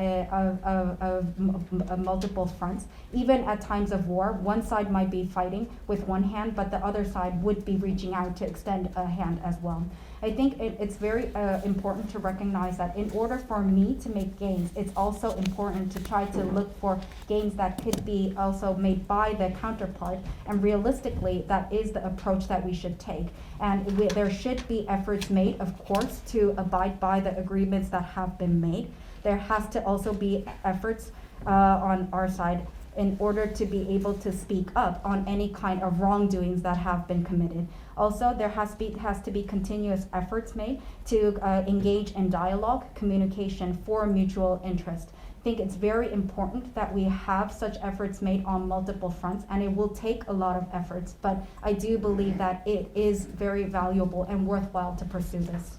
multiple fronts. Even at times of war, one side might be fighting with one hand, but the other side would be reaching out to extend a hand as well. I think it's very important to recognize that in order for me to make gains, it's also important to try to look for gains that could be also made by the counterpart, and realistically, that is the approach that we should take. And there should be efforts made, of course, to abide by the agreements that have been made. There has to also be efforts on our side in order to be able to speak up on any kind of wrongdoings that have been committed. Also, there has to be continuous efforts made to engage in dialogue, communication for mutual interest. I think it's very important that we have such efforts made on multiple fronts, and it will take a lot of efforts, but I do believe that it is very valuable and worthwhile to pursue this.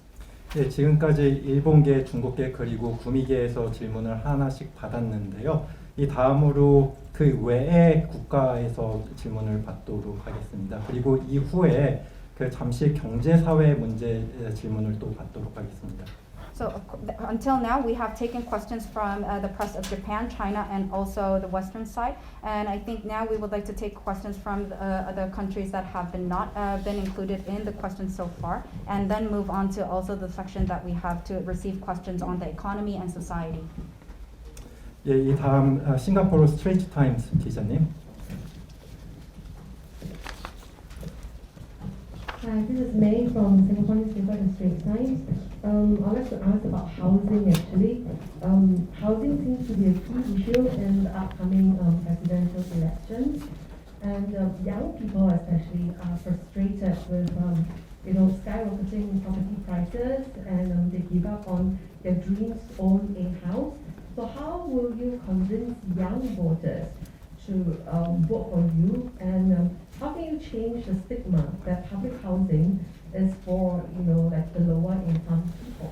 네, 지금까지 일본계, 중국계 그리고 구미계에서 질문을 하나씩 받았는데요. 이 다음으로 그 외의 국가에서 질문을 받도록 하겠습니다. 그리고 이후에 그 잠시 경제사회 문제 질문을 또 받도록 하겠습니다. So until now, we have taken questions from the press of Japan, China, and also the Western side. And I think now we would like to take questions from the countries that have not been included in the questions so far, and then move on to also the section that we have to receive questions on the economy and society. 예, 이 다음 싱가포르 스트레이트 타임스 기자님. Hi, this is May from Singapore Newspaper and Straits Times. I'd like to ask about housing actually. Housing seems to be a key issue in the upcoming presidential elections. And young people especially are frustrated with skyrocketing property prices, and they give up on their dreams to own a house. So how will you convince young voters to vote for you, and how can you change the stigma that public housing is for like the lower income people?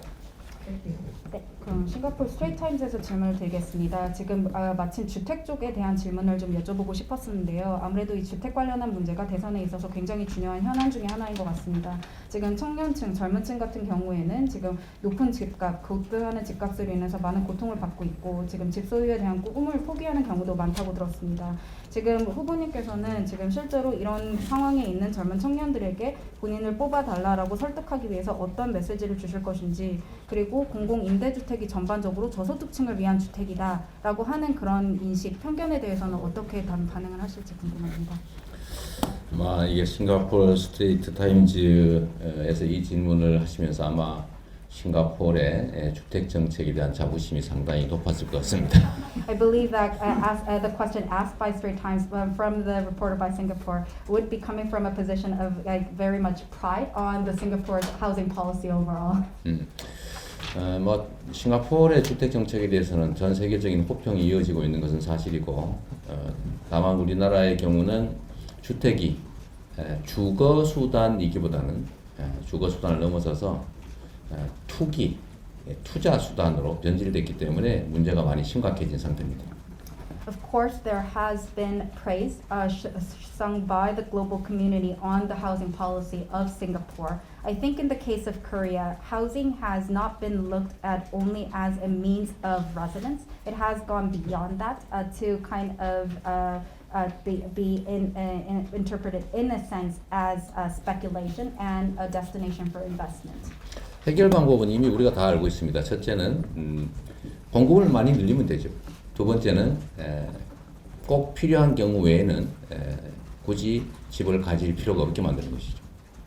Thank you. 네, 그럼 싱가포르 스트레이트 타임즈에서 질문을 드리겠습니다. 지금 마침 주택 쪽에 대한 질문을 좀 여쭤보고 싶었었는데요. 아무래도 이 주택 관련한 문제가 대선에 있어서 굉장히 중요한 현안 중에 하나인 것 같습니다. 지금 청년층, 젊은층 같은 경우에는 지금 높은 집값, 급등하는 집값으로 인해서 많은 고통을 받고 있고 지금 집 소유에 대한 꿈을 포기하는 경우도 많다고 들었습니다. 지금 후보님께서는 지금 실제로 이런 상황에 있는 젊은 청년들에게 본인을 뽑아달라고 설득하기 위해서 어떤 메시지를 주실 것인지, 그리고 공공임대주택이 전반적으로 저소득층을 위한 주택이다라고 하는 그런 인식, 편견에 대해서는 어떻게 반응을 하실지 궁금합니다. 이게 싱가포르 스트레이트 타임즈에서 이 질문을 하시면서 아마 싱가포르의 주택 정책에 대한 자부심이 상당히 높았을 것 같습니다. I believe that the question asked by Straits Times from the reporter by Singapore would be coming from a position of very much pride on the Singapore's housing policy overall. 싱가포르의 주택 정책에 대해서는 전 세계적인 호평이 이어지고 있는 것은 사실이고, 다만 우리나라의 경우는 주택이 주거 수단이기보다는 주거 수단을 넘어서서 투기, 투자 수단으로 변질됐기 때문에 문제가 많이 심각해진 상태입니다. Of course, there has been praise sung by the global community on the housing policy of Singapore. I think in the case of Korea, housing has not been looked at only as a means of residence. It has gone beyond that to kind of be interpreted in a sense as speculation and a destination for investment. 해결 방법은 이미 우리가 다 알고 있습니다. 첫째는 공급을 많이 늘리면 되죠. 두 번째는 꼭 필요한 경우 외에는 굳이 집을 가질 필요가 없게 만드는 것이죠.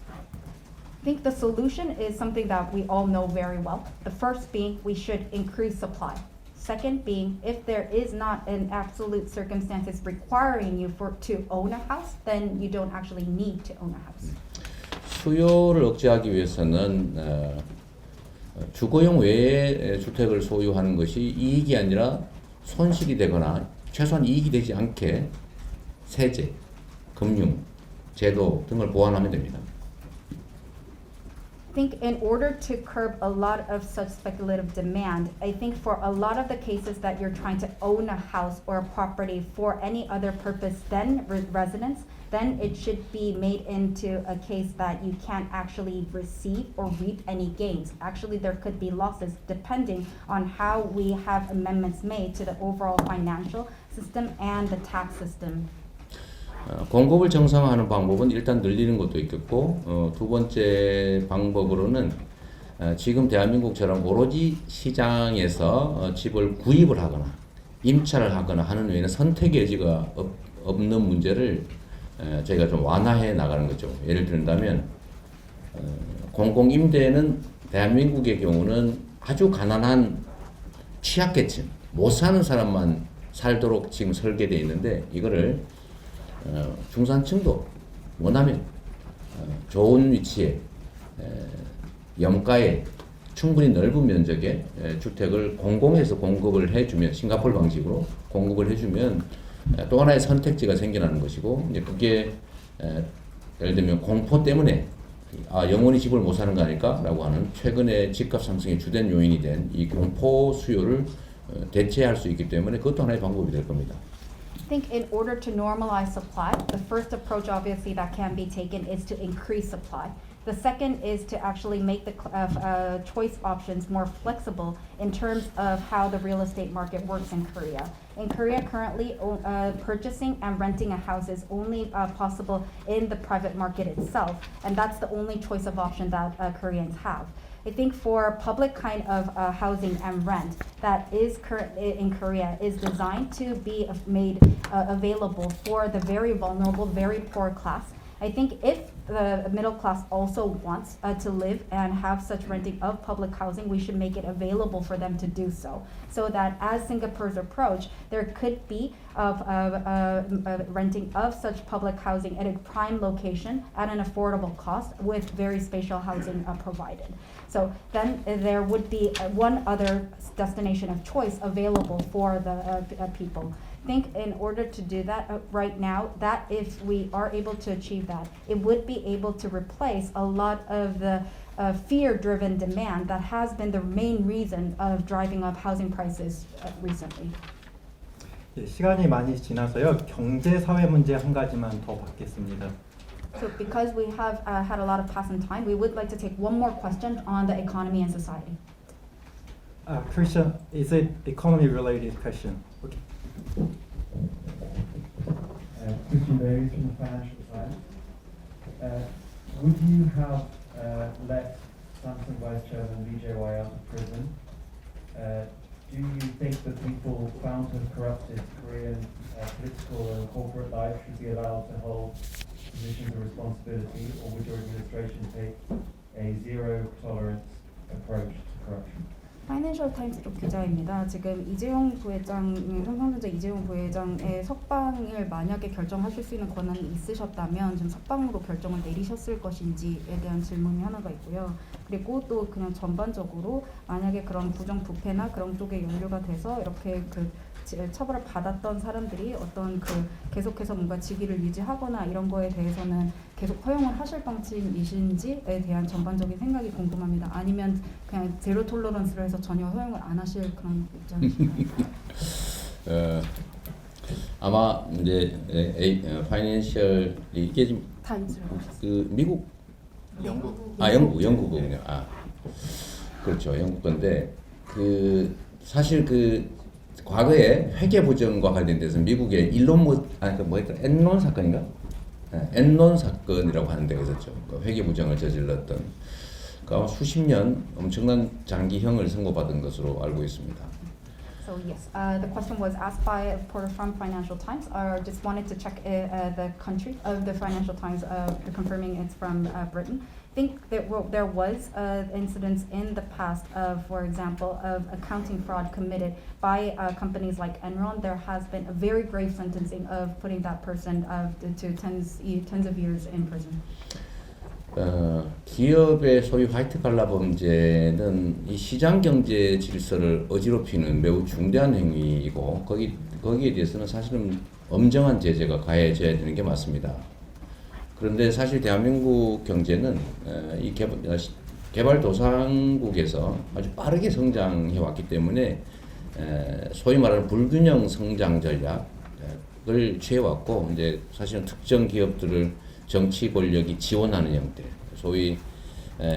I think the solution is something that we all know very well. The first being we should increase supply. Second being if there is not an absolute circumstances requiring you to own a house, then you don't actually need to own a house. 수요를 억제하기 위해서는 주거용 외의 주택을 소유하는 것이 이익이 아니라 손실이 되거나 최소한 이익이 되지 않게 세제, 금융, 제도 등을 보완하면 됩니다. I think in order to curb a lot of such speculative demand, I think for a lot of the cases that you're trying to own a house or a property for any other purpose than residence, then it should be made into a case that you can't actually receive or reap any gains. Actually, there could be losses depending on how we have amendments made to the overall financial system and the tax system. 공급을 정상화하는 방법은 일단 늘리는 것도 있겠고, 두 번째 방법으로는 지금 대한민국처럼 오로지 시장에서 집을 구입을 하거나 임차를 하거나 하는 외에는 선택의 여지가 없는 문제를 저희가 좀 완화해 나가는 거죠. 예를 들면 공공임대는 대한민국의 경우는 아주 가난한 취약계층, 못 사는 사람만 살도록 지금 설계되어 있는데, 이거를 중산층도 원하면 좋은 위치에 염가에 충분히 넓은 면적의 주택을 공공에서 공급을 해주면, 싱가포르 방식으로 공급을 해주면 또 하나의 선택지가 생겨나는 것이고, 이제 그게 예를 들면 공포 때문에 영원히 집을 못 사는 거 아닐까라고 하는 최근에 집값 상승의 주된 요인이 된 이 공포 수요를 대체할 수 있기 때문에 그것도 하나의 방법이 될 겁니다. I think in order to normalize supply, the first approach obviously that can be taken is to increase supply. The second is to actually make the choice options more flexible in terms of how the real estate market works in Korea. In Korea, currently, purchasing and renting a house is only possible in the private market itself, and that's the only choice of option that Koreans have. I think for public kind of housing and rent that is currently in Korea is designed to be made available for the very vulnerable, very poor class. I think if the middle class also wants to live and have such renting of public housing, we should make it available for them to do so. So that as Singapore's approach, there could be renting of such public housing at a prime location at an affordable cost with very spatial housing provided. So then there would be one other destination of choice available for the people. I think in order to do that right now, that if we are able to achieve that, it would be able to replace a lot of the fear-driven demand that has been the main reason of driving up housing prices recently. 예, 시간이 많이 지나서요. 경제 사회 문제 한 가지만 더 받겠습니다. So because we have had a lot of passing time, we would like to take one more question on the economy and society. Christian, is it economy related question? Okay. Christian Berry from the Financial Times. Would you have let Samsung Vice Chairman Lee Jae-won out of prison? Do you think that people found to have corrupted Korean political and corporate life should be allowed to hold positions of responsibility, or would your administration take a zero tolerance approach to corruption? 파이낸셜 타임스 쪽 기자입니다. 지금 이재용 부회장, 삼성전자 이재용 부회장의 석방을 만약에 결정하실 수 있는 권한이 있으셨다면 지금 석방으로 결정을 내리셨을 것인지에 대한 질문이 하나가 있고요. 그리고 또 그냥 전반적으로 만약에 그런 부정부패나 그런 쪽에 연루가 돼서 이렇게 처벌을 받았던 사람들이 어떤 계속해서 뭔가 직위를 유지하거나 이런 거에 대해서는 계속 허용을 하실 방침이신지에 대한 전반적인 생각이 궁금합니다. 아니면 그냥 제로 톨러런스로 해서 전혀 허용을 안 하실 그런 입장이신가요? 아마 이제 파이낸셜 이게 지금 타임스를 그 미국 영국 영국이군요. 그렇죠. 영국 건데 사실 과거에 회계 부정과 관련돼서 미국의 엔론 사건인가? 엔론 사건이라고 하는 데가 있었죠. 회계 부정을 저질렀던 아마 수십 년 엄청난 장기형을 선고받은 것으로 알고 있습니다. So yes, the question was asked by a reporter from Financial Times. Just wanted to check the country of the Financial Times, confirming it's from Britain. I think that there was incidents in the past of, for example, of accounting fraud committed by companies like Enron. There has been a very grave sentencing of putting that person to tens of years in prison. 기업의 소위 화이트 칼라 범죄는 이 시장 경제 질서를 어지럽히는 매우 중대한 행위이고 거기에 대해서는 사실은 엄정한 제재가 가해져야 되는 게 맞습니다. 그런데 사실 대한민국 경제는 이 개발도상국에서 아주 빠르게 성장해 왔기 때문에 소위 말하는 불균형 성장 전략을 취해왔고 이제 사실은 특정 기업들을 정치 권력이 지원하는 형태, 소위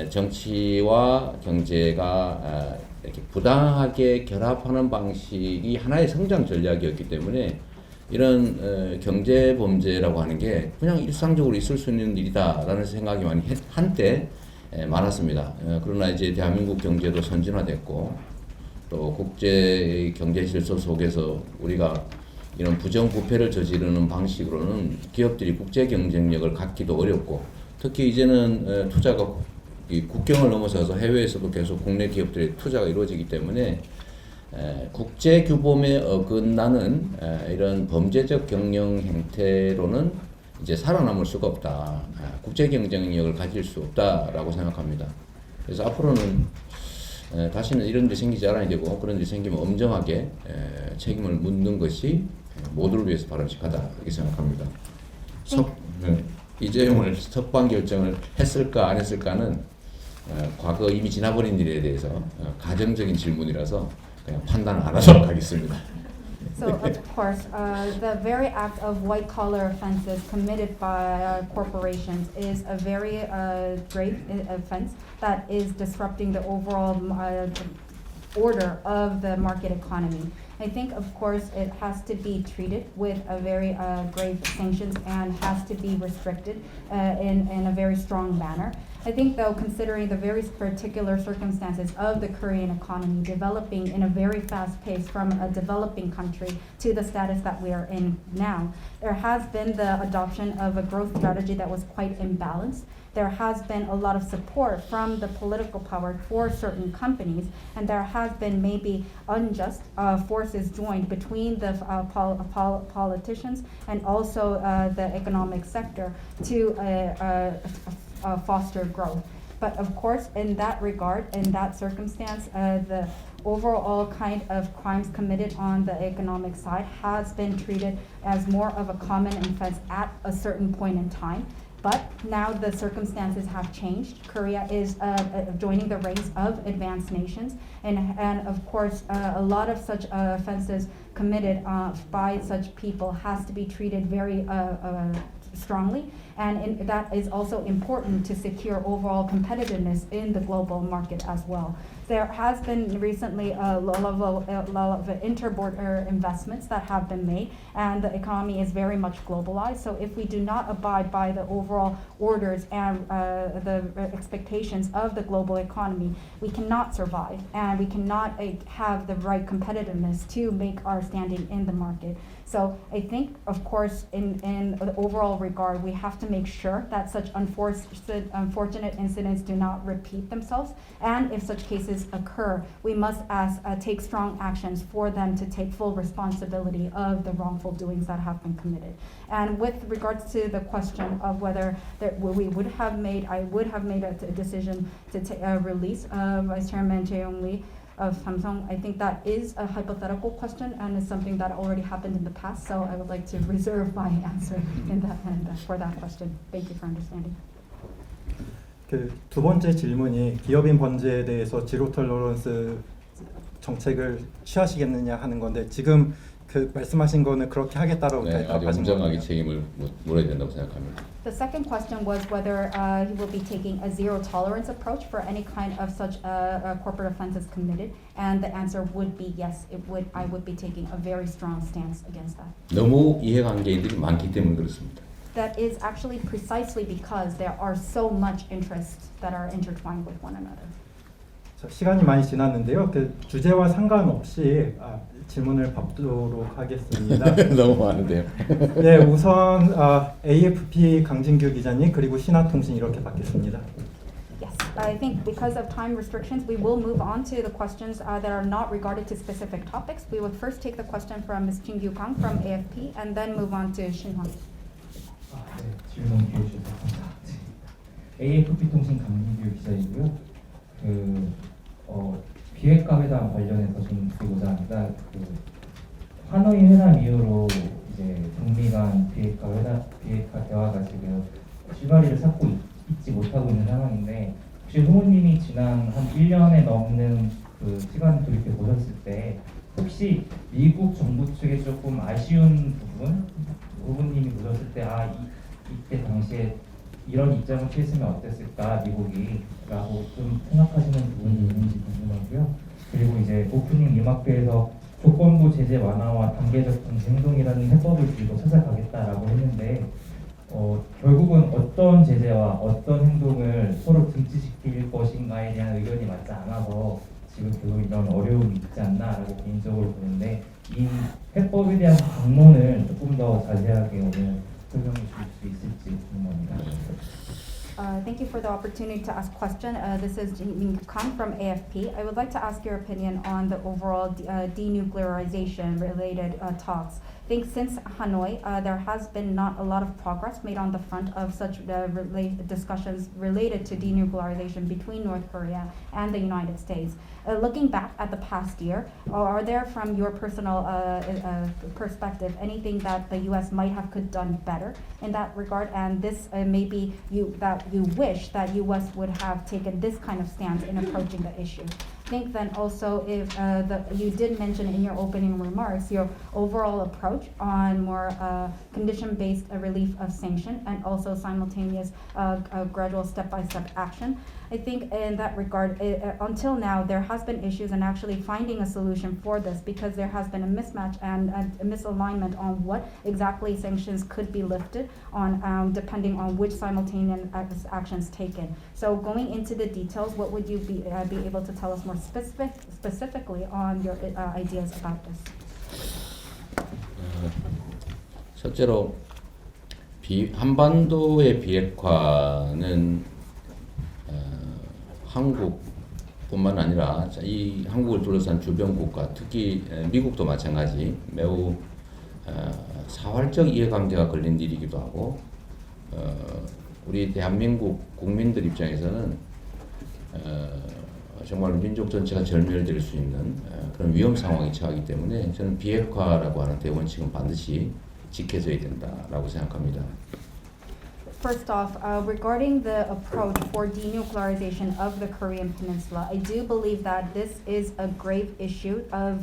정치와 경제가 이렇게 부당하게 결합하는 방식이 하나의 성장 전략이었기 때문에 이런 경제 범죄라고 하는 게 그냥 일상적으로 있을 수 있는 일이다라는 생각이 많이 한때 많았습니다. 그러나 이제 대한민국 경제도 선진화됐고 또 국제 경제 질서 속에서 우리가 이런 부정부패를 저지르는 방식으로는 기업들이 국제 경쟁력을 갖기도 어렵고 특히 이제는 투자가 국경을 넘어서서 해외에서도 계속 국내 기업들의 투자가 이루어지기 때문에 국제 규범에 어긋나는 이런 범죄적 경영 형태로는 이제 살아남을 수가 없다. 국제 경쟁력을 가질 수 없다라고 생각합니다. 그래서 앞으로는 다시는 이런 일이 생기지 않아야 되고 그런 일이 생기면 엄정하게 책임을 묻는 것이 모두를 위해서 바람직하다 이렇게 생각합니다. 이재용을 석방 결정을 했을까 안 했을까는 과거 이미 지나버린 일에 대해서 가정적인 질문이라서 그냥 판단을 안 하도록 하겠습니다. So of course, the very act of white-collar offenses committed by corporations is a very grave offense that is disrupting the overall order of the market economy. I think, of course, it has to be treated with a very grave sanctions and has to be restricted in a very strong manner. I think, though, considering the very particular circumstances of the Korean economy developing in a very fast pace from a developing country to the status that we are in now, there has been the adoption of a growth strategy that was quite imbalanced. There has been a lot of support from the political power for certain companies, and there has been maybe unjust forces joined between the politicians and also the economic sector to foster growth. But of course, in that regard, in that circumstance, the overall kind of crimes committed on the economic side has been treated as more of a common offense at a certain point in time. But now the circumstances have changed. Korea is joining the ranks of advanced nations, and of course, a lot of such offenses committed by such people has to be treated very strongly, and that is also important to secure overall competitiveness in the global market as well. There has been recently a lot of inter-border investments that have been made, and the economy is very much globalized. So if we do not abide by the overall orders and the expectations of the global economy, we cannot survive, and we cannot have the right competitiveness to make our standing in the market. So I think, of course, in the overall regard, we have to make sure that such unfortunate incidents do not repeat themselves. And if such cases occur, we must take strong actions for them to take full responsibility of the wrongful doings that have been committed. And with regards to the question of whether I would have made a decision to release Vice Chairman Jae-yong Lee of Samsung, I think that is a hypothetical question and is something that already happened in the past. So I would like to reserve my answer for that question. Thank you for understanding. 그 두 번째 질문이 기업인 번제에 대해서 지로 톨러런스 정책을 취하시겠느냐 하는 건데 지금 그 말씀하신 거는 그렇게 하겠다라고 네, 아주 답하신 엄정하게 거예요. 책임을 물어야 된다고 생각합니다. The second question was whether he will be taking a zero tolerance approach for any kind of such corporate offenses committed, and the answer would be yes. I would be taking a very strong stance against that. 너무 이해관계인들이 많기 때문에 그렇습니다. That is actually precisely because there are so much interests that are intertwined with one another. 자, 시간이 많이 지났는데요. 그 주제와 상관없이 질문을 받도록 하겠습니다. 너무 많은데요. 네, 우선 AFP 강진규 기자님 그리고 신화통신 이렇게 받겠습니다. Yes, I think because of time restrictions, we will move on to the questions that are not regarded to specific topics. We will first take the question from Ms. Jin-gyu Kang from AFP, and then move on to Shinhwa. 네, 질문 기회 주셔서 감사합니다. AFP 통신 강민규 기자이고요. 비핵화 회담 관련해서 좀 드리고자 합니다. 하노이 회담 이후로 이제 북미 간 비핵화 대화가 지금 실마리를 찾고 있지 못하고 있는 상황인데 혹시 후보님이 지난 한 1년에 넘는 그 시간을 돌이켜 보셨을 때 혹시 미국 정부 측에 조금 아쉬운 부분 후보님이 보셨을 때 이때 당시에 이런 입장을 취했으면 어땠을까 미국이 라고 좀 생각하시는 부분이 있는지 궁금하고요. 그리고 이제 오프닝 리마크에서 조건부 제재 완화와 단계적 정치 행동이라는 해법을 들고 찾아가겠다라고 했는데 결국은 어떤 제재와 어떤 행동을 서로 등치시킬 것인가에 대한 의견이 맞지 않아서 지금 계속 이런 어려움이 있지 않나라고 개인적으로 보는데 이 해법에 대한 방문을 조금 더 자세하게 오늘 설명해 주실 수 있을지 궁금합니다. Thank you for the opportunity to ask a question. This is Jin Kang from AFP. I would like to ask your opinion on the overall denuclearization related talks think since Hanoi, there has been not a lot of progress made on the front of such discussions related to denuclearization between North Korea and the United States. Looking back at the past year, are there, from your personal perspective, anything that the U.S. might have could done better in that regard? And this maybe you wish that U.S. would have taken this kind of stance in approaching the issue. I think then also if you did mention in your opening remarks your overall approach on more condition-based relief of sanction and also simultaneous gradual step-by-step action. I think in that regard, until now, there has been issues in actually finding a solution for this because there has been a mismatch and a misalignment on what exactly sanctions could be lifted on depending on which simultaneous actions taken. So going into the details, what would you be able to tell us more specifically on your ideas about this? 실제로 한반도의 비핵화는 한국뿐만 아니라 이 한국을 둘러싼 주변 국가, 특히 미국도 마찬가지 매우 사활적 이해관계가 걸린 일이기도 하고 우리 대한민국 국민들 입장에서는 정말 민족 전체가 절멸될 수 있는 그런 위험 상황에 처하기 때문에 저는 비핵화라고 하는 대원칙은 반드시 지켜져야 된다라고 생각합니다. First off, regarding the approach for denuclearization of the Korean Peninsula, I do believe that this is a grave issue of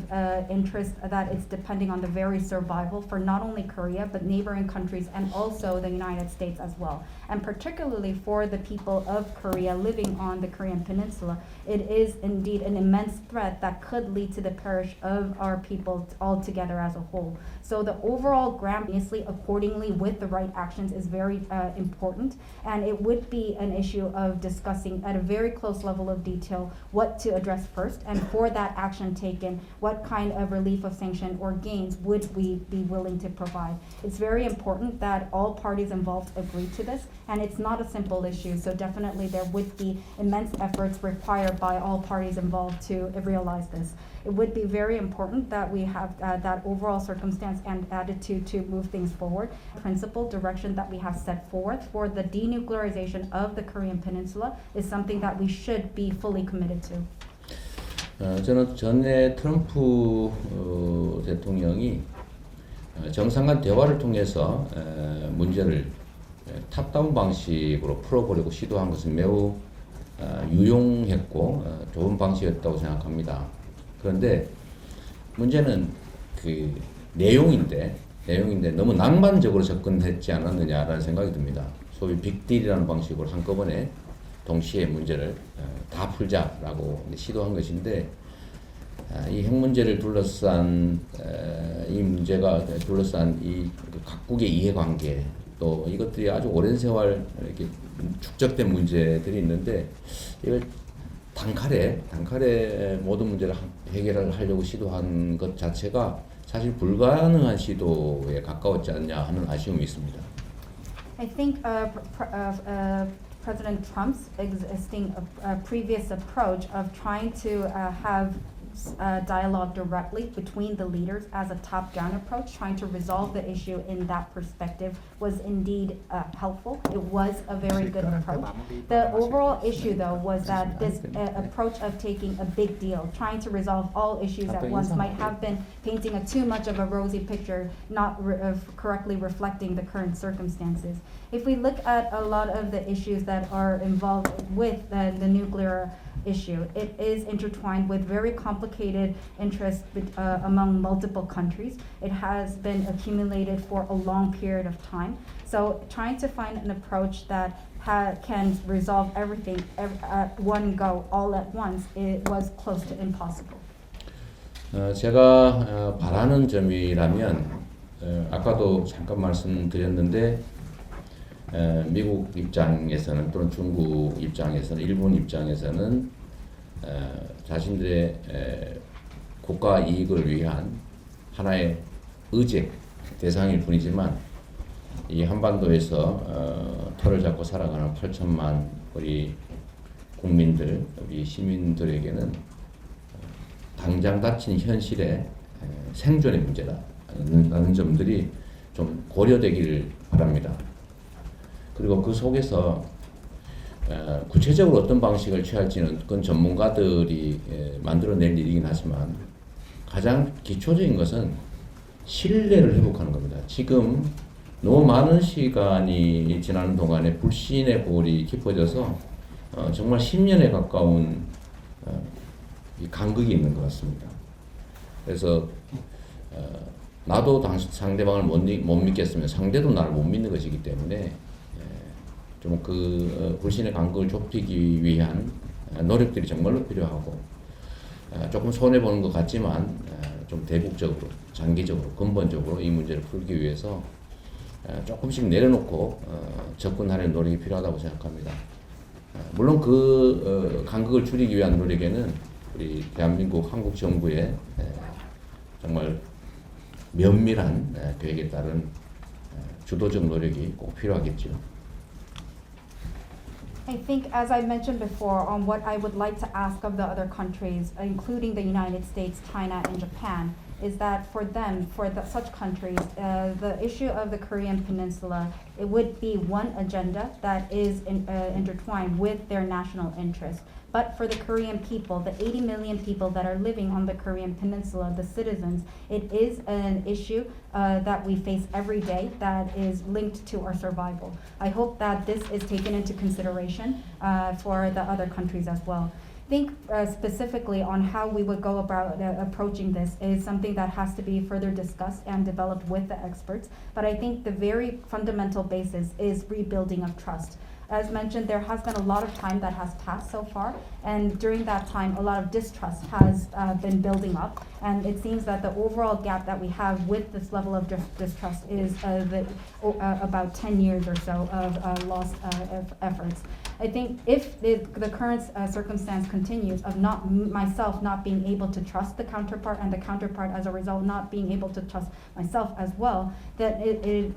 interest that is depending on the very survival for not only Korea, but neighboring countries and also the United States as well. And particularly for the people of Korea living on the Korean Peninsula, it is indeed an immense threat that could lead to the perish of our people altogether as a whole. So the overall grant, accordingly with the right actions, is very important, and it would be an issue of discussing at a very close level of detail what to address first, and for that action taken, what kind of relief of sanction or gains would we be willing to provide. It's very important that all parties involved agree to this, and it's not a simple issue, so definitely there would be immense efforts required by all parties involved to realize this. It would be very important that we have that overall circumstance and attitude to move things forward. Principle direction that we have set forth for the denuclearization of the Korean Peninsula is something that we should be fully committed to. 저는 전에 트럼프 대통령이 정상 간 대화를 통해서 문제를 탑다운 방식으로 풀어보려고 시도한 것은 매우 유용했고 좋은 방식이었다고 생각합니다. 그런데 문제는 그 내용인데 너무 낭만적으로 접근했지 않았느냐라는 생각이 듭니다. 소위 빅딜이라는 방식으로 한꺼번에 동시에 문제를 다 풀자라고 시도한 것인데 이 핵 문제를 둘러싼 이 문제가 둘러싼 이 각국의 이해관계 또 이것들이 아주 오랜 세월 이렇게 축적된 문제들이 있는데 이걸 단칼에 모든 문제를 해결을 하려고 시도한 것 자체가 사실 불가능한 시도에 가까웠지 않냐 하는 아쉬움이 있습니다. I think President Trump's existing previous approach of trying to have dialogue directly between the leaders as a top-down approach, trying to resolve the issue in that perspective was indeed helpful. It was a very good approach. The overall issue, though, was that this approach of taking a big deal, trying to resolve all issues at once, might have been painting too much of a rosy picture, not correctly reflecting the current circumstances. If we look at a lot of the issues that are involved with the nuclear issue, it is intertwined with very complicated interests among multiple countries. It has been accumulated for a long period of time. So trying to find an approach that can resolve everything at one go, all at once, it was close to impossible. 제가 바라는 점이라면 아까도 잠깐 말씀드렸는데 미국 입장에서는 또는 중국 입장에서는 일본 입장에서는 자신들의 국가 이익을 위한 하나의 의제 대상일 뿐이지만 이 한반도에서 터를 잡고 살아가는 8천만 우리 국민들, 우리 시민들에게는 당장 닥친 현실의 생존의 문제다. 않는다는 점들이 좀 고려되길 바랍니다. 그리고 그 속에서 구체적으로 어떤 방식을 취할지는 그건 전문가들이 만들어낼 일이긴 하지만 가장 기초적인 것은 신뢰를 회복하는 겁니다. 지금 너무 많은 시간이 지나는 동안에 불신의 볼이 깊어져서 정말 10년에 가까운 이 간극이 있는 것 같습니다. 그래서 나도 상대방을 못 믿겠으면 상대도 나를 못 믿는 것이기 때문에 좀 그 불신의 간극을 좁히기 위한 노력들이 정말로 필요하고 조금 손해 보는 것 같지만 좀 대국적으로, 장기적으로, 근본적으로 이 문제를 풀기 위해서 조금씩 내려놓고 접근하려는 노력이 필요하다고 생각합니다. 물론 그 간극을 줄이기 위한 노력에는 우리 대한민국 한국 정부의 정말 면밀한 계획에 따른 주도적 노력이 꼭 필요하겠죠. I think, as I mentioned before, on what I would like to ask of the other countries, including the United States, China, and Japan, is that for them, such countries, the issue of the Korean Peninsula, it would be one agenda that is intertwined with their national interest. But for the Korean people, the 80 million people that are living on the Korean Peninsula, the citizens, it is an issue that we face every day that is linked to our survival. I hope that this is taken into consideration for the other countries as well. I think specifically on how we would go about approaching this is something that has to be further discussed and developed with the experts. But I think the very fundamental basis is rebuilding of trust. As mentioned, there has been a lot of time that has passed so far, and during that time, a lot of distrust has been building up, and it seems that the overall gap that we have with this level of distrust is about 10 years or so of lost efforts. I think if the current circumstance continues of myself not being able to trust the counterpart, and the counterpart as a result not being able to trust myself as well, that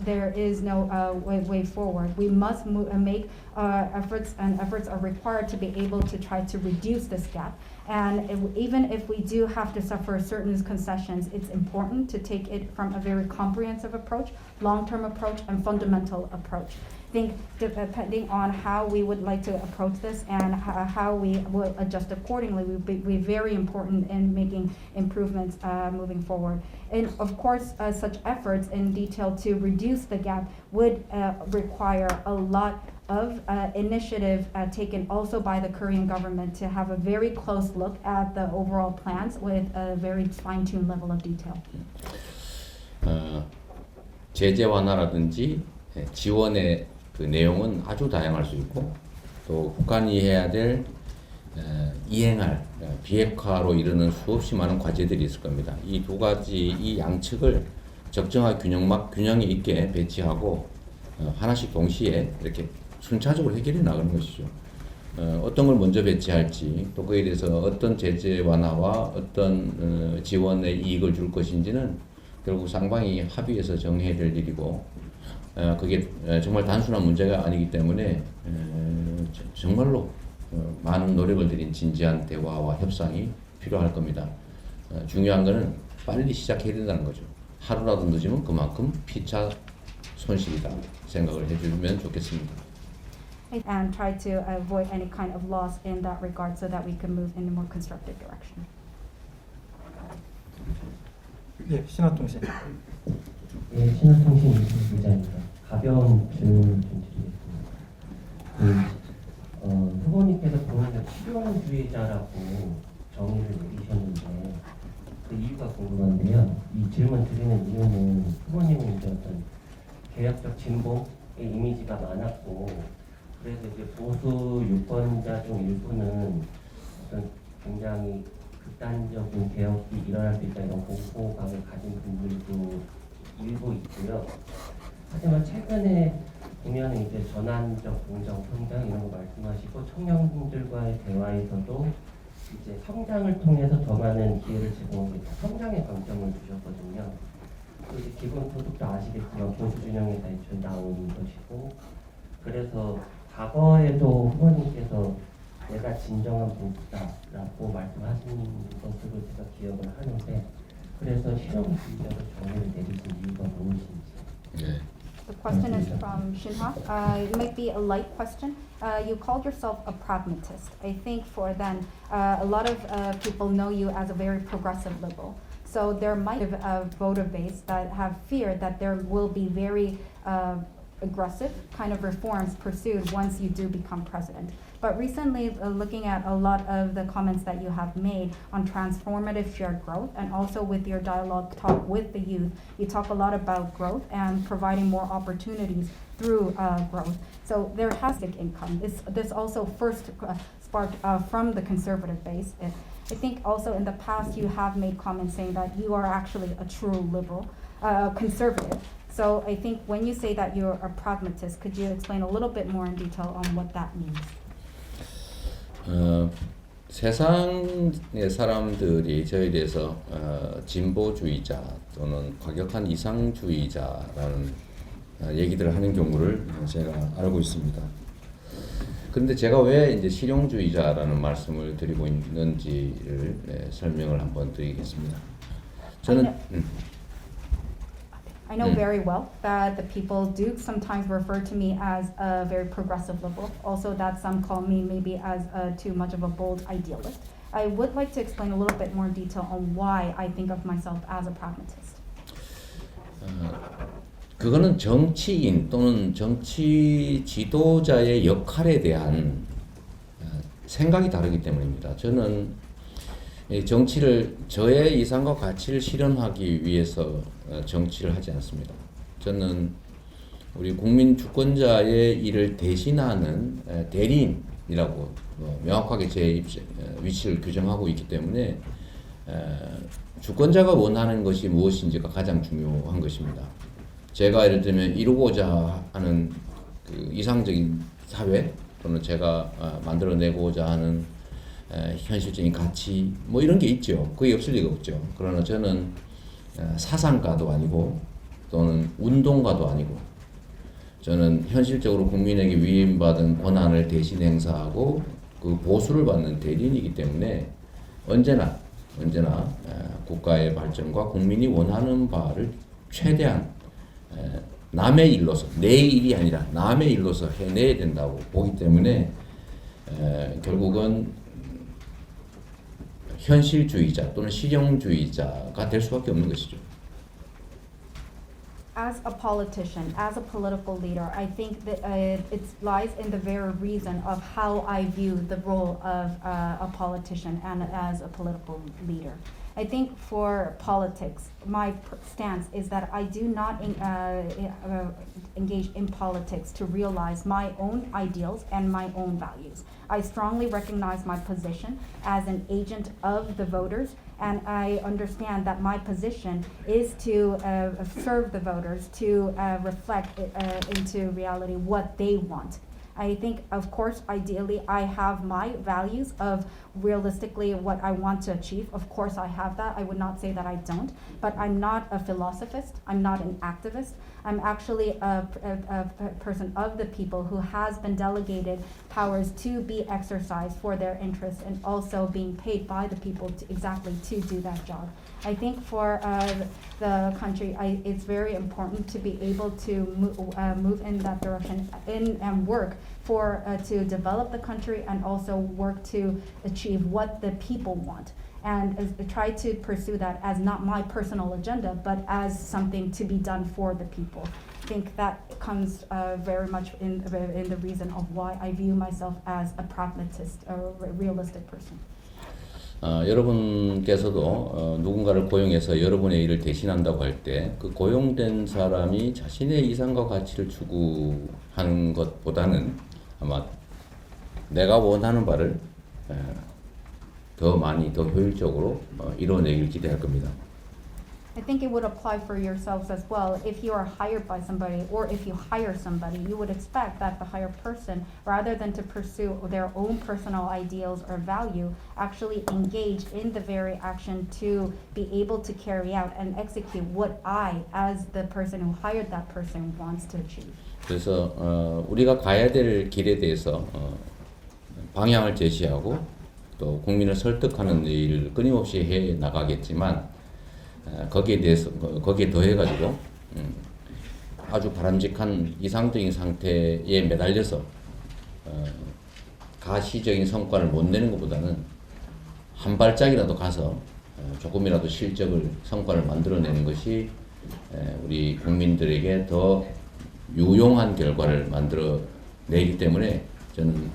there is no way forward. We must make efforts, and efforts are required to be able to try to reduce this gap. And even if we do have to suffer certain concessions, it's important to take it from a very comprehensive approach, long-term approach, and fundamental approach. I think depending on how we would like to approach this and how we will adjust accordingly will be very important in making improvements moving forward. And of course, such efforts in detail to reduce the gap would require a lot of initiative taken also by the Korean government to have a very close look at the overall plans with a very fine-tuned level of detail. 제재 완화라든지 지원의 그 내용은 아주 다양할 수 있고 또 북한이 해야 될 이행할 비핵화로 이르는 수없이 많은 과제들이 있을 겁니다. 이 두 가지 이 양측을 적정한 균형이 있게 배치하고 하나씩 동시에 이렇게 순차적으로 해결해 나가는 것이죠. 어떤 걸 먼저 배치할지 또 그에 대해서 어떤 제재 완화와 어떤 지원의 이익을 줄 것인지는 결국 쌍방이 합의해서 정해야 될 일이고 그게 정말 단순한 문제가 아니기 때문에 정말로 많은 노력을 들인 진지한 대화와 협상이 필요할 겁니다. 중요한 것은 빨리 시작해야 된다는 거죠. 하루라도 늦으면 그만큼 피차 손실이다 생각을 해주면 좋겠습니다. And try to avoid any kind of loss in that regard so that we can move in a more constructive direction. 예, 신화통신. 네, 신화통신 유튜브 기자입니다. 가벼운 질문을 좀 드리겠습니다. 후보님께서 본인을 실용주의자라고 정의를 내리셨는데 그 이유가 궁금한데요. 이 질문 드리는 이유는 후보님은 이제 어떤 개혁적 진보의 이미지가 많았고 그래서 이제 보수 유권자 중 일부는 어떤 굉장히 극단적인 개혁이 일어날 수 있다 이런 공포감을 가진 분들도 일부 있고요. 하지만 최근에 보면 이제 전환적 공정 성장 이런 거 말씀하시고 청년들과의 대화에서도 이제 성장을 통해서 더 많은 기회를 제공하고 있다. 성장에 강점을 주셨거든요. 또 이제 기본소득도 아시겠지만 보수진영에서 애초에 나온 것이고 그래서 과거에도 후보님께서 내가 진정한 보수다라고 말씀하신 것으로 제가 기억을 하는데 그래서 실용주의자로 정의를 내리신 이유가 무엇인지. 예. The question is from Shinha. It might be a light question. You called yourself a pragmatist. I think for then, a lot of people know you as a very progressive liberal. So there might be a voter base that have fear that there will be very aggressive kind of reforms pursued once you do become president. But recently, looking at a lot of the comments that you have made on transformative shared growth, and also with your dialogue talk with the youth, you talk a lot about growth and providing more opportunities through growth. So there has to be income. This also first sparked from the conservative base. I think also in the past you have made comments saying that you are actually a true liberal, conservative. So I think when you say that you're a pragmatist, could you explain a little bit more in detail on what that means? 세상의 사람들이 저에 대해서 진보주의자 또는 과격한 이상주의자라는 얘기들을 하는 경우를 제가 알고 있습니다. 그런데 제가 왜 이제 실용주의자라는 말씀을 드리고 있는지를 설명을 한번 드리겠습니다. 저는 I know very well that the people do sometimes refer to me as a very progressive liberal. Also that some call me maybe as too much of a bold idealist. I would like to explain a little bit more detail on why I think of myself as a pragmatist. 그거는 정치인 또는 정치 지도자의 역할에 대한 생각이 다르기 때문입니다. 저는 정치를 저의 이상과 가치를 실현하기 위해서 정치를 하지 않습니다. 저는 우리 국민 주권자의 일을 대신하는 대리인이라고 명확하게 제 위치를 규정하고 있기 때문에 주권자가 원하는 것이 무엇인지가 가장 중요한 것입니다. 제가 예를 들면 이루고자 하는 그 이상적인 사회 또는 제가 만들어내고자 하는 현실적인 가치 뭐 이런 게 있죠. 그게 없을 리가 없죠. 그러나 저는 사상가도 아니고 또는 운동가도 아니고 저는 현실적으로 국민에게 위임받은 권한을 대신 행사하고 그 보수를 받는 대리인이기 때문에 언제나 국가의 발전과 국민이 원하는 바를 최대한 남의 일로서 내 일이 아니라 남의 일로서 해내야 된다고 보기 때문에 결국은 현실주의자 또는 실용주의자가 될 수밖에 없는 것이죠. As a politician, as a political leader, I think that it lies in the very reason of how I view the role of a politician and as a political leader. I think for politics, my stance is that I do not engage in politics to realize my own ideals and my own values. I strongly recognize my position as an agent of the voters, and I understand that my position is to serve the voters, to reflect into reality what they want. I think, of course, ideally, I have my values of realistically what I want to achieve. Of course, I have that. I would not say that I don't, but I'm not a philosophist. I'm not an activist. I'm actually a person of the people who has been delegated powers to be exercised for their interests and also being paid by the people to do that job. I think for the country, it's very important to be able to move in that direction and work to develop the country and also work to achieve what the people want. And try to pursue that as not my personal agenda, but as something to be done for the people. I think that comes very much in the reason of why I view myself as a pragmatist, a realistic person. 여러분께서도 누군가를 고용해서 여러분의 일을 대신한다고 할 때 그 고용된 사람이 자신의 이상과 가치를 추구하는 것보다는 아마 내가 원하는 바를 더 많이 더 효율적으로 이뤄내길 기대할 겁니다. I think it would apply for yourselves as well. If you are hired by somebody or if you hire somebody, you would expect that the hired person, rather than to pursue their own personal ideals or value, actually engage in the very action to be able to carry out and execute what I, as the person who hired that person, wants to achieve. 그래서 우리가 가야 될 길에 대해서 방향을 제시하고 또 국민을 설득하는 일을 끊임없이 해 나가겠지만 거기에 더해가지고 아주 바람직한 이상적인 상태에 매달려서 가시적인 성과를 못 내는 것보다는 한 발짝이라도 가서 조금이라도 성과를 만들어내는 것이 우리 국민들에게 더 유용한 결과를 만들어내기 때문에 저는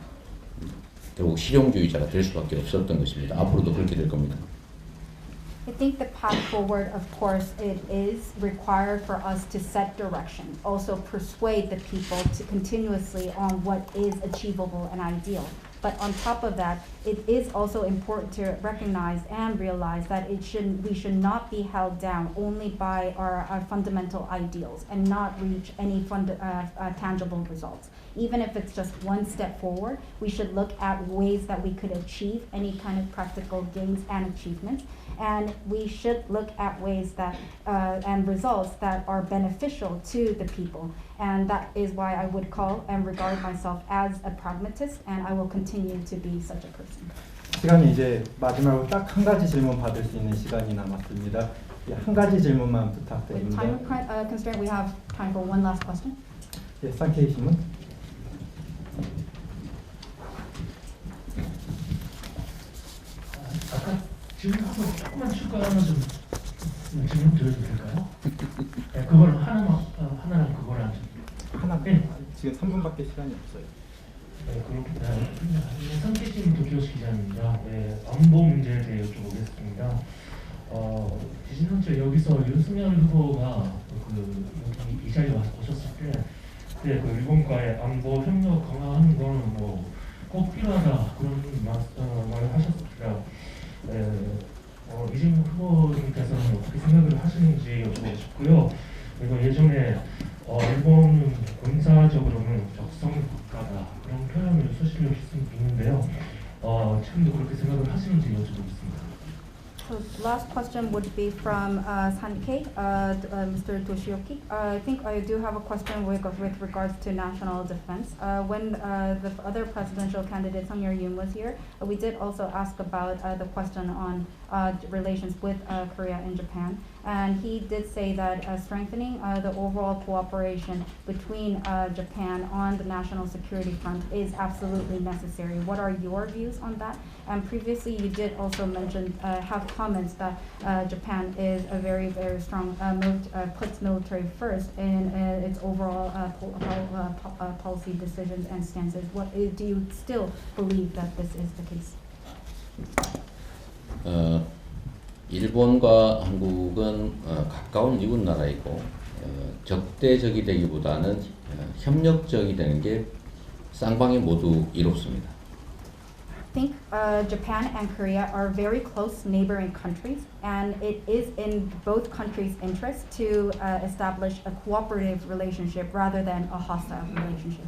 결국 실용주의자가 될 수밖에 없었던 것입니다. 앞으로도 그렇게 될 겁니다. I think the path forward, of course, it is required for us to set direction, also persuade the people to continuously on what is achievable and ideal. But on top of that, it is also important to recognize and realize that we should not be held down only by our fundamental ideals and not reach any tangible results. Even if it's just one step forward, we should look at ways that we could achieve any kind of practical gains and achievements. And we should look at ways that and results that are beneficial to the people. And that is why I would call and regard myself as a pragmatist, and I will continue to be such a person. 시간이 이제 마지막으로 딱 한 가지 질문 받을 수 있는 시간이 남았습니다. 한 가지 질문만 With 부탁드립니다. time constraint, we have time for one last question. 예, 쌍케이 신문. 아까 질문 한번 조금만 추가하면 좀 질문 드려도 될까요? 네, 그걸 하나랑 그거랑 좀. 하나. 네. 지금 3분밖에 시간이 없어요. 네, 그렇습니다. 상태진 도쿄시 기자입니다. 네, 안보 문제에 대해 여쭤보겠습니다. 지지난주에 여기서 윤석열 후보가 여기 이 자리에 오셨을 때, 네, 그 일본과의 안보 협력 강화하는 거는 꼭 필요하다 그런 말을 하셨습니다. 이재명 후보님께서는 어떻게 생각을 하시는지 여쭤보고 싶고요. 그리고 예전에 일본은 군사적으로는 적성 국가다 그런 표현을 쓰신 적이 있는데요. 지금도 그렇게 생각을 하시는지 여쭤보겠습니다. So last question would be from Sankei, Mr. Toshioki. I think I do have a question with regards to national defense. When the other presidential candidate, Sung Yeol-yoon, was here, we did also ask about the question on relations with Korea and Japan. And he did say that strengthening the overall cooperation between Japan on the national security front is absolutely necessary. What are your views on that? And previously you did also mention, have comments that Japan is a very, very strong, puts military first in its overall policy decisions and stances. Do you still believe that this is the case? 일본과 한국은 가까운 이웃 나라이고 적대적이 되기보다는 협력적이 되는 게 쌍방이 모두 이롭습니다. I think Japan and Korea are very close neighboring countries, and it is in both countries' interest to establish a cooperative relationship rather than a hostile relationship.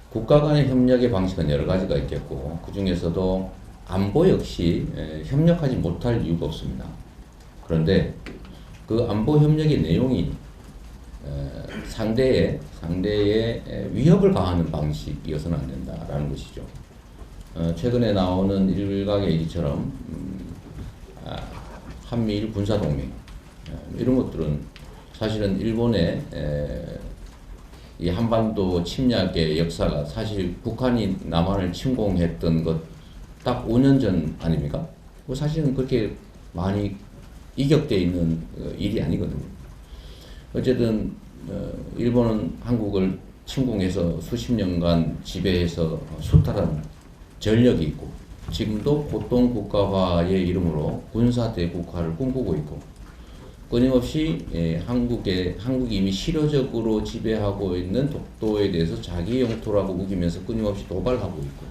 국가 간의 협력의 방식은 여러 가지가 있겠고 그 중에서도 안보 역시 협력하지 못할 이유가 없습니다. 그런데 그 안보 협력의 내용이 상대의 위협을 가하는 방식이어서는 안 된다라는 것이죠. 최근에 나오는 일각의 얘기처럼 한미일 군사동맹 이런 것들은 사실은 일본의 이 한반도 침략의 역사가 사실 북한이 남한을 침공했던 것 딱 5년 전 아닙니까? 사실은 그렇게 많이 이격되어 있는 일이 아니거든요. 어쨌든 일본은 한국을 침공해서 수십 년간 지배해서 수탈한 전력이 있고 지금도 보통 국가화의 이름으로 군사 대국화를 꿈꾸고 있고 끊임없이 한국이 이미 실효적으로 지배하고 있는 독도에 대해서 자기 영토라고 우기면서 끊임없이 도발하고 있고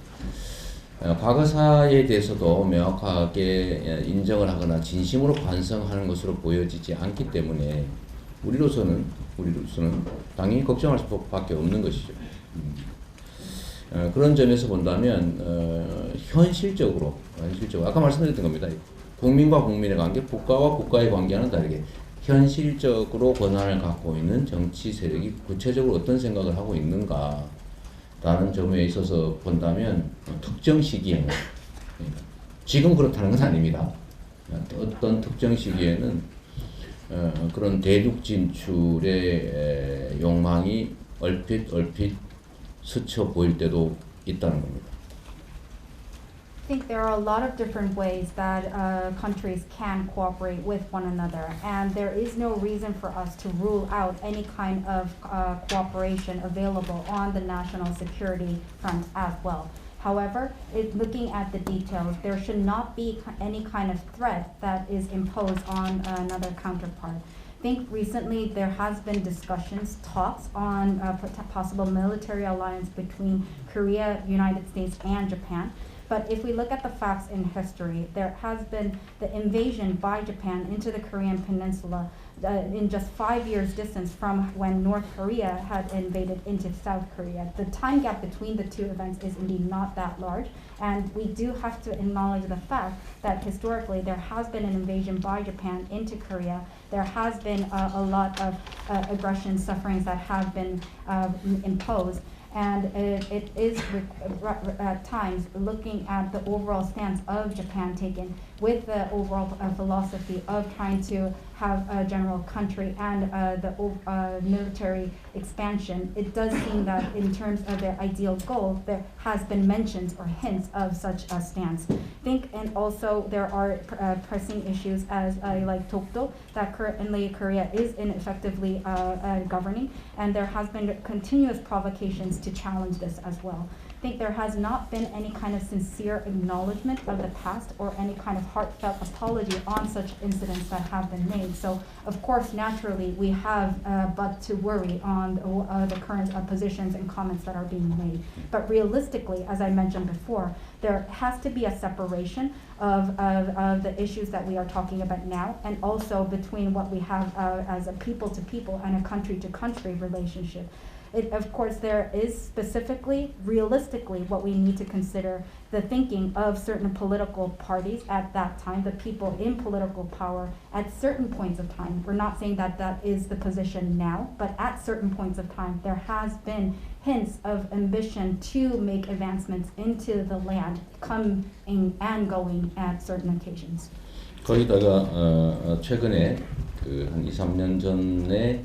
과거사에 대해서도 명확하게 인정을 하거나 진심으로 반성하는 것으로 보여지지 않기 때문에 우리로서는 당연히 걱정할 수밖에 없는 것이죠. 그런 점에서 본다면 현실적으로 아까 말씀드렸던 겁니다. 국민과 국민의 관계, 국가와 국가의 관계와는 다르게 현실적으로 권한을 갖고 있는 정치 세력이 구체적으로 어떤 생각을 하고 있는가라는 점에 있어서 본다면 특정 시기에는 지금 그렇다는 것은 아닙니다. 어떤 특정 시기에는 그런 대륙 진출의 욕망이 얼핏 스쳐 보일 때도 있다는 겁니다. I think there are a lot of different ways that countries can cooperate with one another, and there is no reason for us to rule out any kind of cooperation available on the national security front as well. However, looking at the details, there should not be any kind of threat that is imposed on another counterpart. I think recently there has been discussions, talks on possible military alliance between Korea, United States, and Japan. But if we look at the facts in history, there has been the invasion by Japan into the Korean peninsula in just 5 years distance from when North Korea had invaded into South Korea. The time gap between the two events is indeed not that large, and we do have to acknowledge the fact that historically there has been an invasion by Japan into Korea. There has been a lot of aggression, sufferings that have been imposed. And it is at times looking at the overall stance of Japan taken with the overall philosophy of trying to have a general country and the military expansion. It does seem that in terms of their ideal goal, there has been mentions or hints of such a stance. I think, and also there are pressing issues as like Dokdo, that currently Korea is ineffectively governing, and there has been continuous provocations to challenge this as well. I think there has not been any kind of sincere acknowledgement of the past or any kind of heartfelt apology on such incidents that have been made. So, of course, naturally, we have but to worry on the current positions and comments that are being made. But realistically, as I mentioned before, there has to be a separation of the issues that we are talking about now, and also between what we have as a people-to-people and a country-to-country relationship. Of course, there is specifically, realistically, what we need to consider the thinking of certain political parties at that time, the people in political power at certain points of time. We're not saying that that is the position now, but at certain points of time, there has been hints of ambition to make advancements into the land, coming and going at certain occasions. 거기다가 최근에 한 2, 3년 전에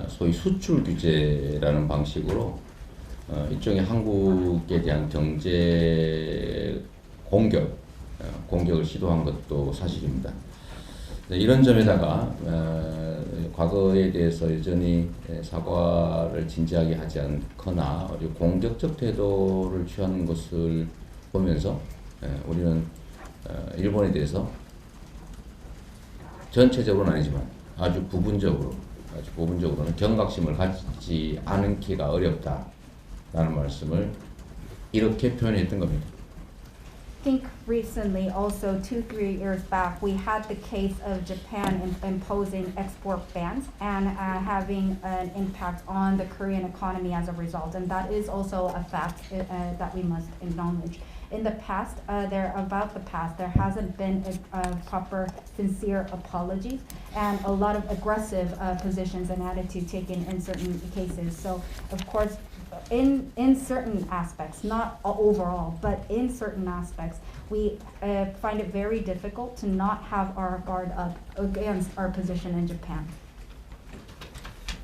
소위 수출 규제라는 방식으로 일종의 한국에 대한 경제 공격을 시도한 것도 사실입니다. 이런 점에다가 과거에 대해서 여전히 사과를 진지하게 하지 않거나 공격적 태도를 취하는 것을 보면서 우리는 일본에 대해서 전체적으로는 아니지만 아주 부분적으로는 경각심을 갖지 않기가 어렵다라는 말씀을 이렇게 표현했던 겁니다. I think recently, also 2-3 years back, we had the case of Japan imposing export bans and having an impact on the Korean economy as a result, and that is also a fact that we must acknowledge. In the past, there hasn't been a proper, sincere apologies and a lot of aggressive positions and attitude taken in certain cases. So, of course, in certain aspects, not overall, but in certain aspects, we find it very difficult to not have our guard up against our position in Japan.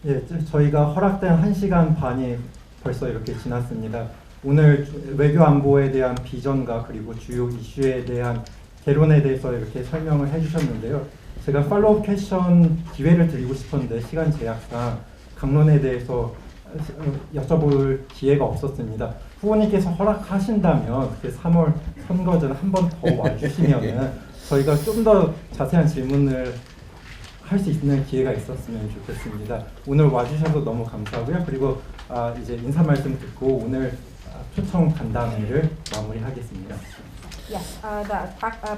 예, 저희가 허락된 1시간 반이 벌써 이렇게 지났습니다. 오늘 외교 안보에 대한 비전과 그리고 주요 이슈에 대한 개론에 대해서 이렇게 설명을 해주셨는데요. 제가 팔로우 퀘션 기회를 드리고 싶었는데 시간 제약상 강론에 대해서 여쭤볼 기회가 없었습니다. 후보님께서 허락하신다면 3월 선거 전 한 번 더 와주시면 저희가 좀 더 자세한 질문을 할 수 있는 기회가 있었으면 좋겠습니다. 오늘 와주셔서 너무 감사하고요. 그리고 이제 인사 말씀 듣고 오늘 초청 간담회를 마무리하겠습니다. Yes, the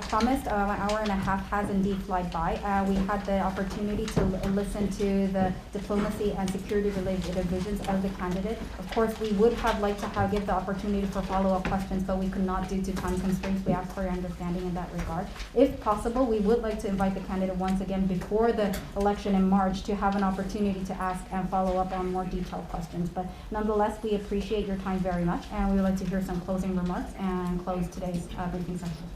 promised 1 hour and a half has indeed flied by. We had the opportunity to listen to the diplomacy and security-related visions of the candidate. Of course, we would have liked to give the opportunity for follow-up questions, but we could not due to time constraints. We ask for your understanding in that regard. If possible, we would like to invite the candidate once again before the election in March to have an opportunity to ask and follow up on more detailed questions. But nonetheless, we appreciate your time very much, and we would like to hear some closing remarks and close today's briefing session.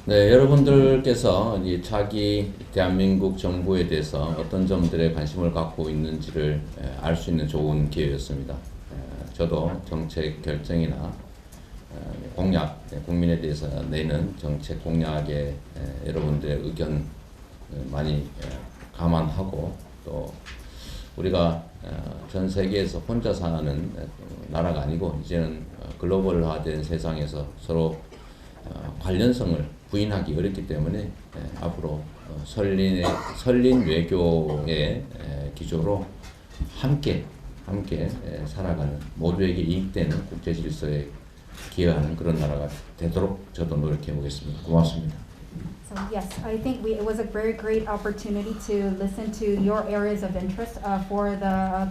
네, 여러분들께서 이 차기 대한민국 정부에 대해서 어떤 점들에 관심을 갖고 있는지를 알 수 있는 좋은 기회였습니다. 저도 정책 결정이나 공약, 국민에 대해서 내는 정책 공약에 여러분들의 의견 많이 감안하고 또 우리가 전 세계에서 혼자 사는 나라가 아니고 이제는 글로벌화된 세상에서 서로 관련성을 부인하기 어렵기 때문에 앞으로 설린 외교의 기조로 함께 살아가는 모두에게 이익되는 국제 질서에 기여하는 그런 나라가 되도록 저도 노력해 보겠습니다. 고맙습니다. So yes, I think it was a very great opportunity to listen to your areas of interest for the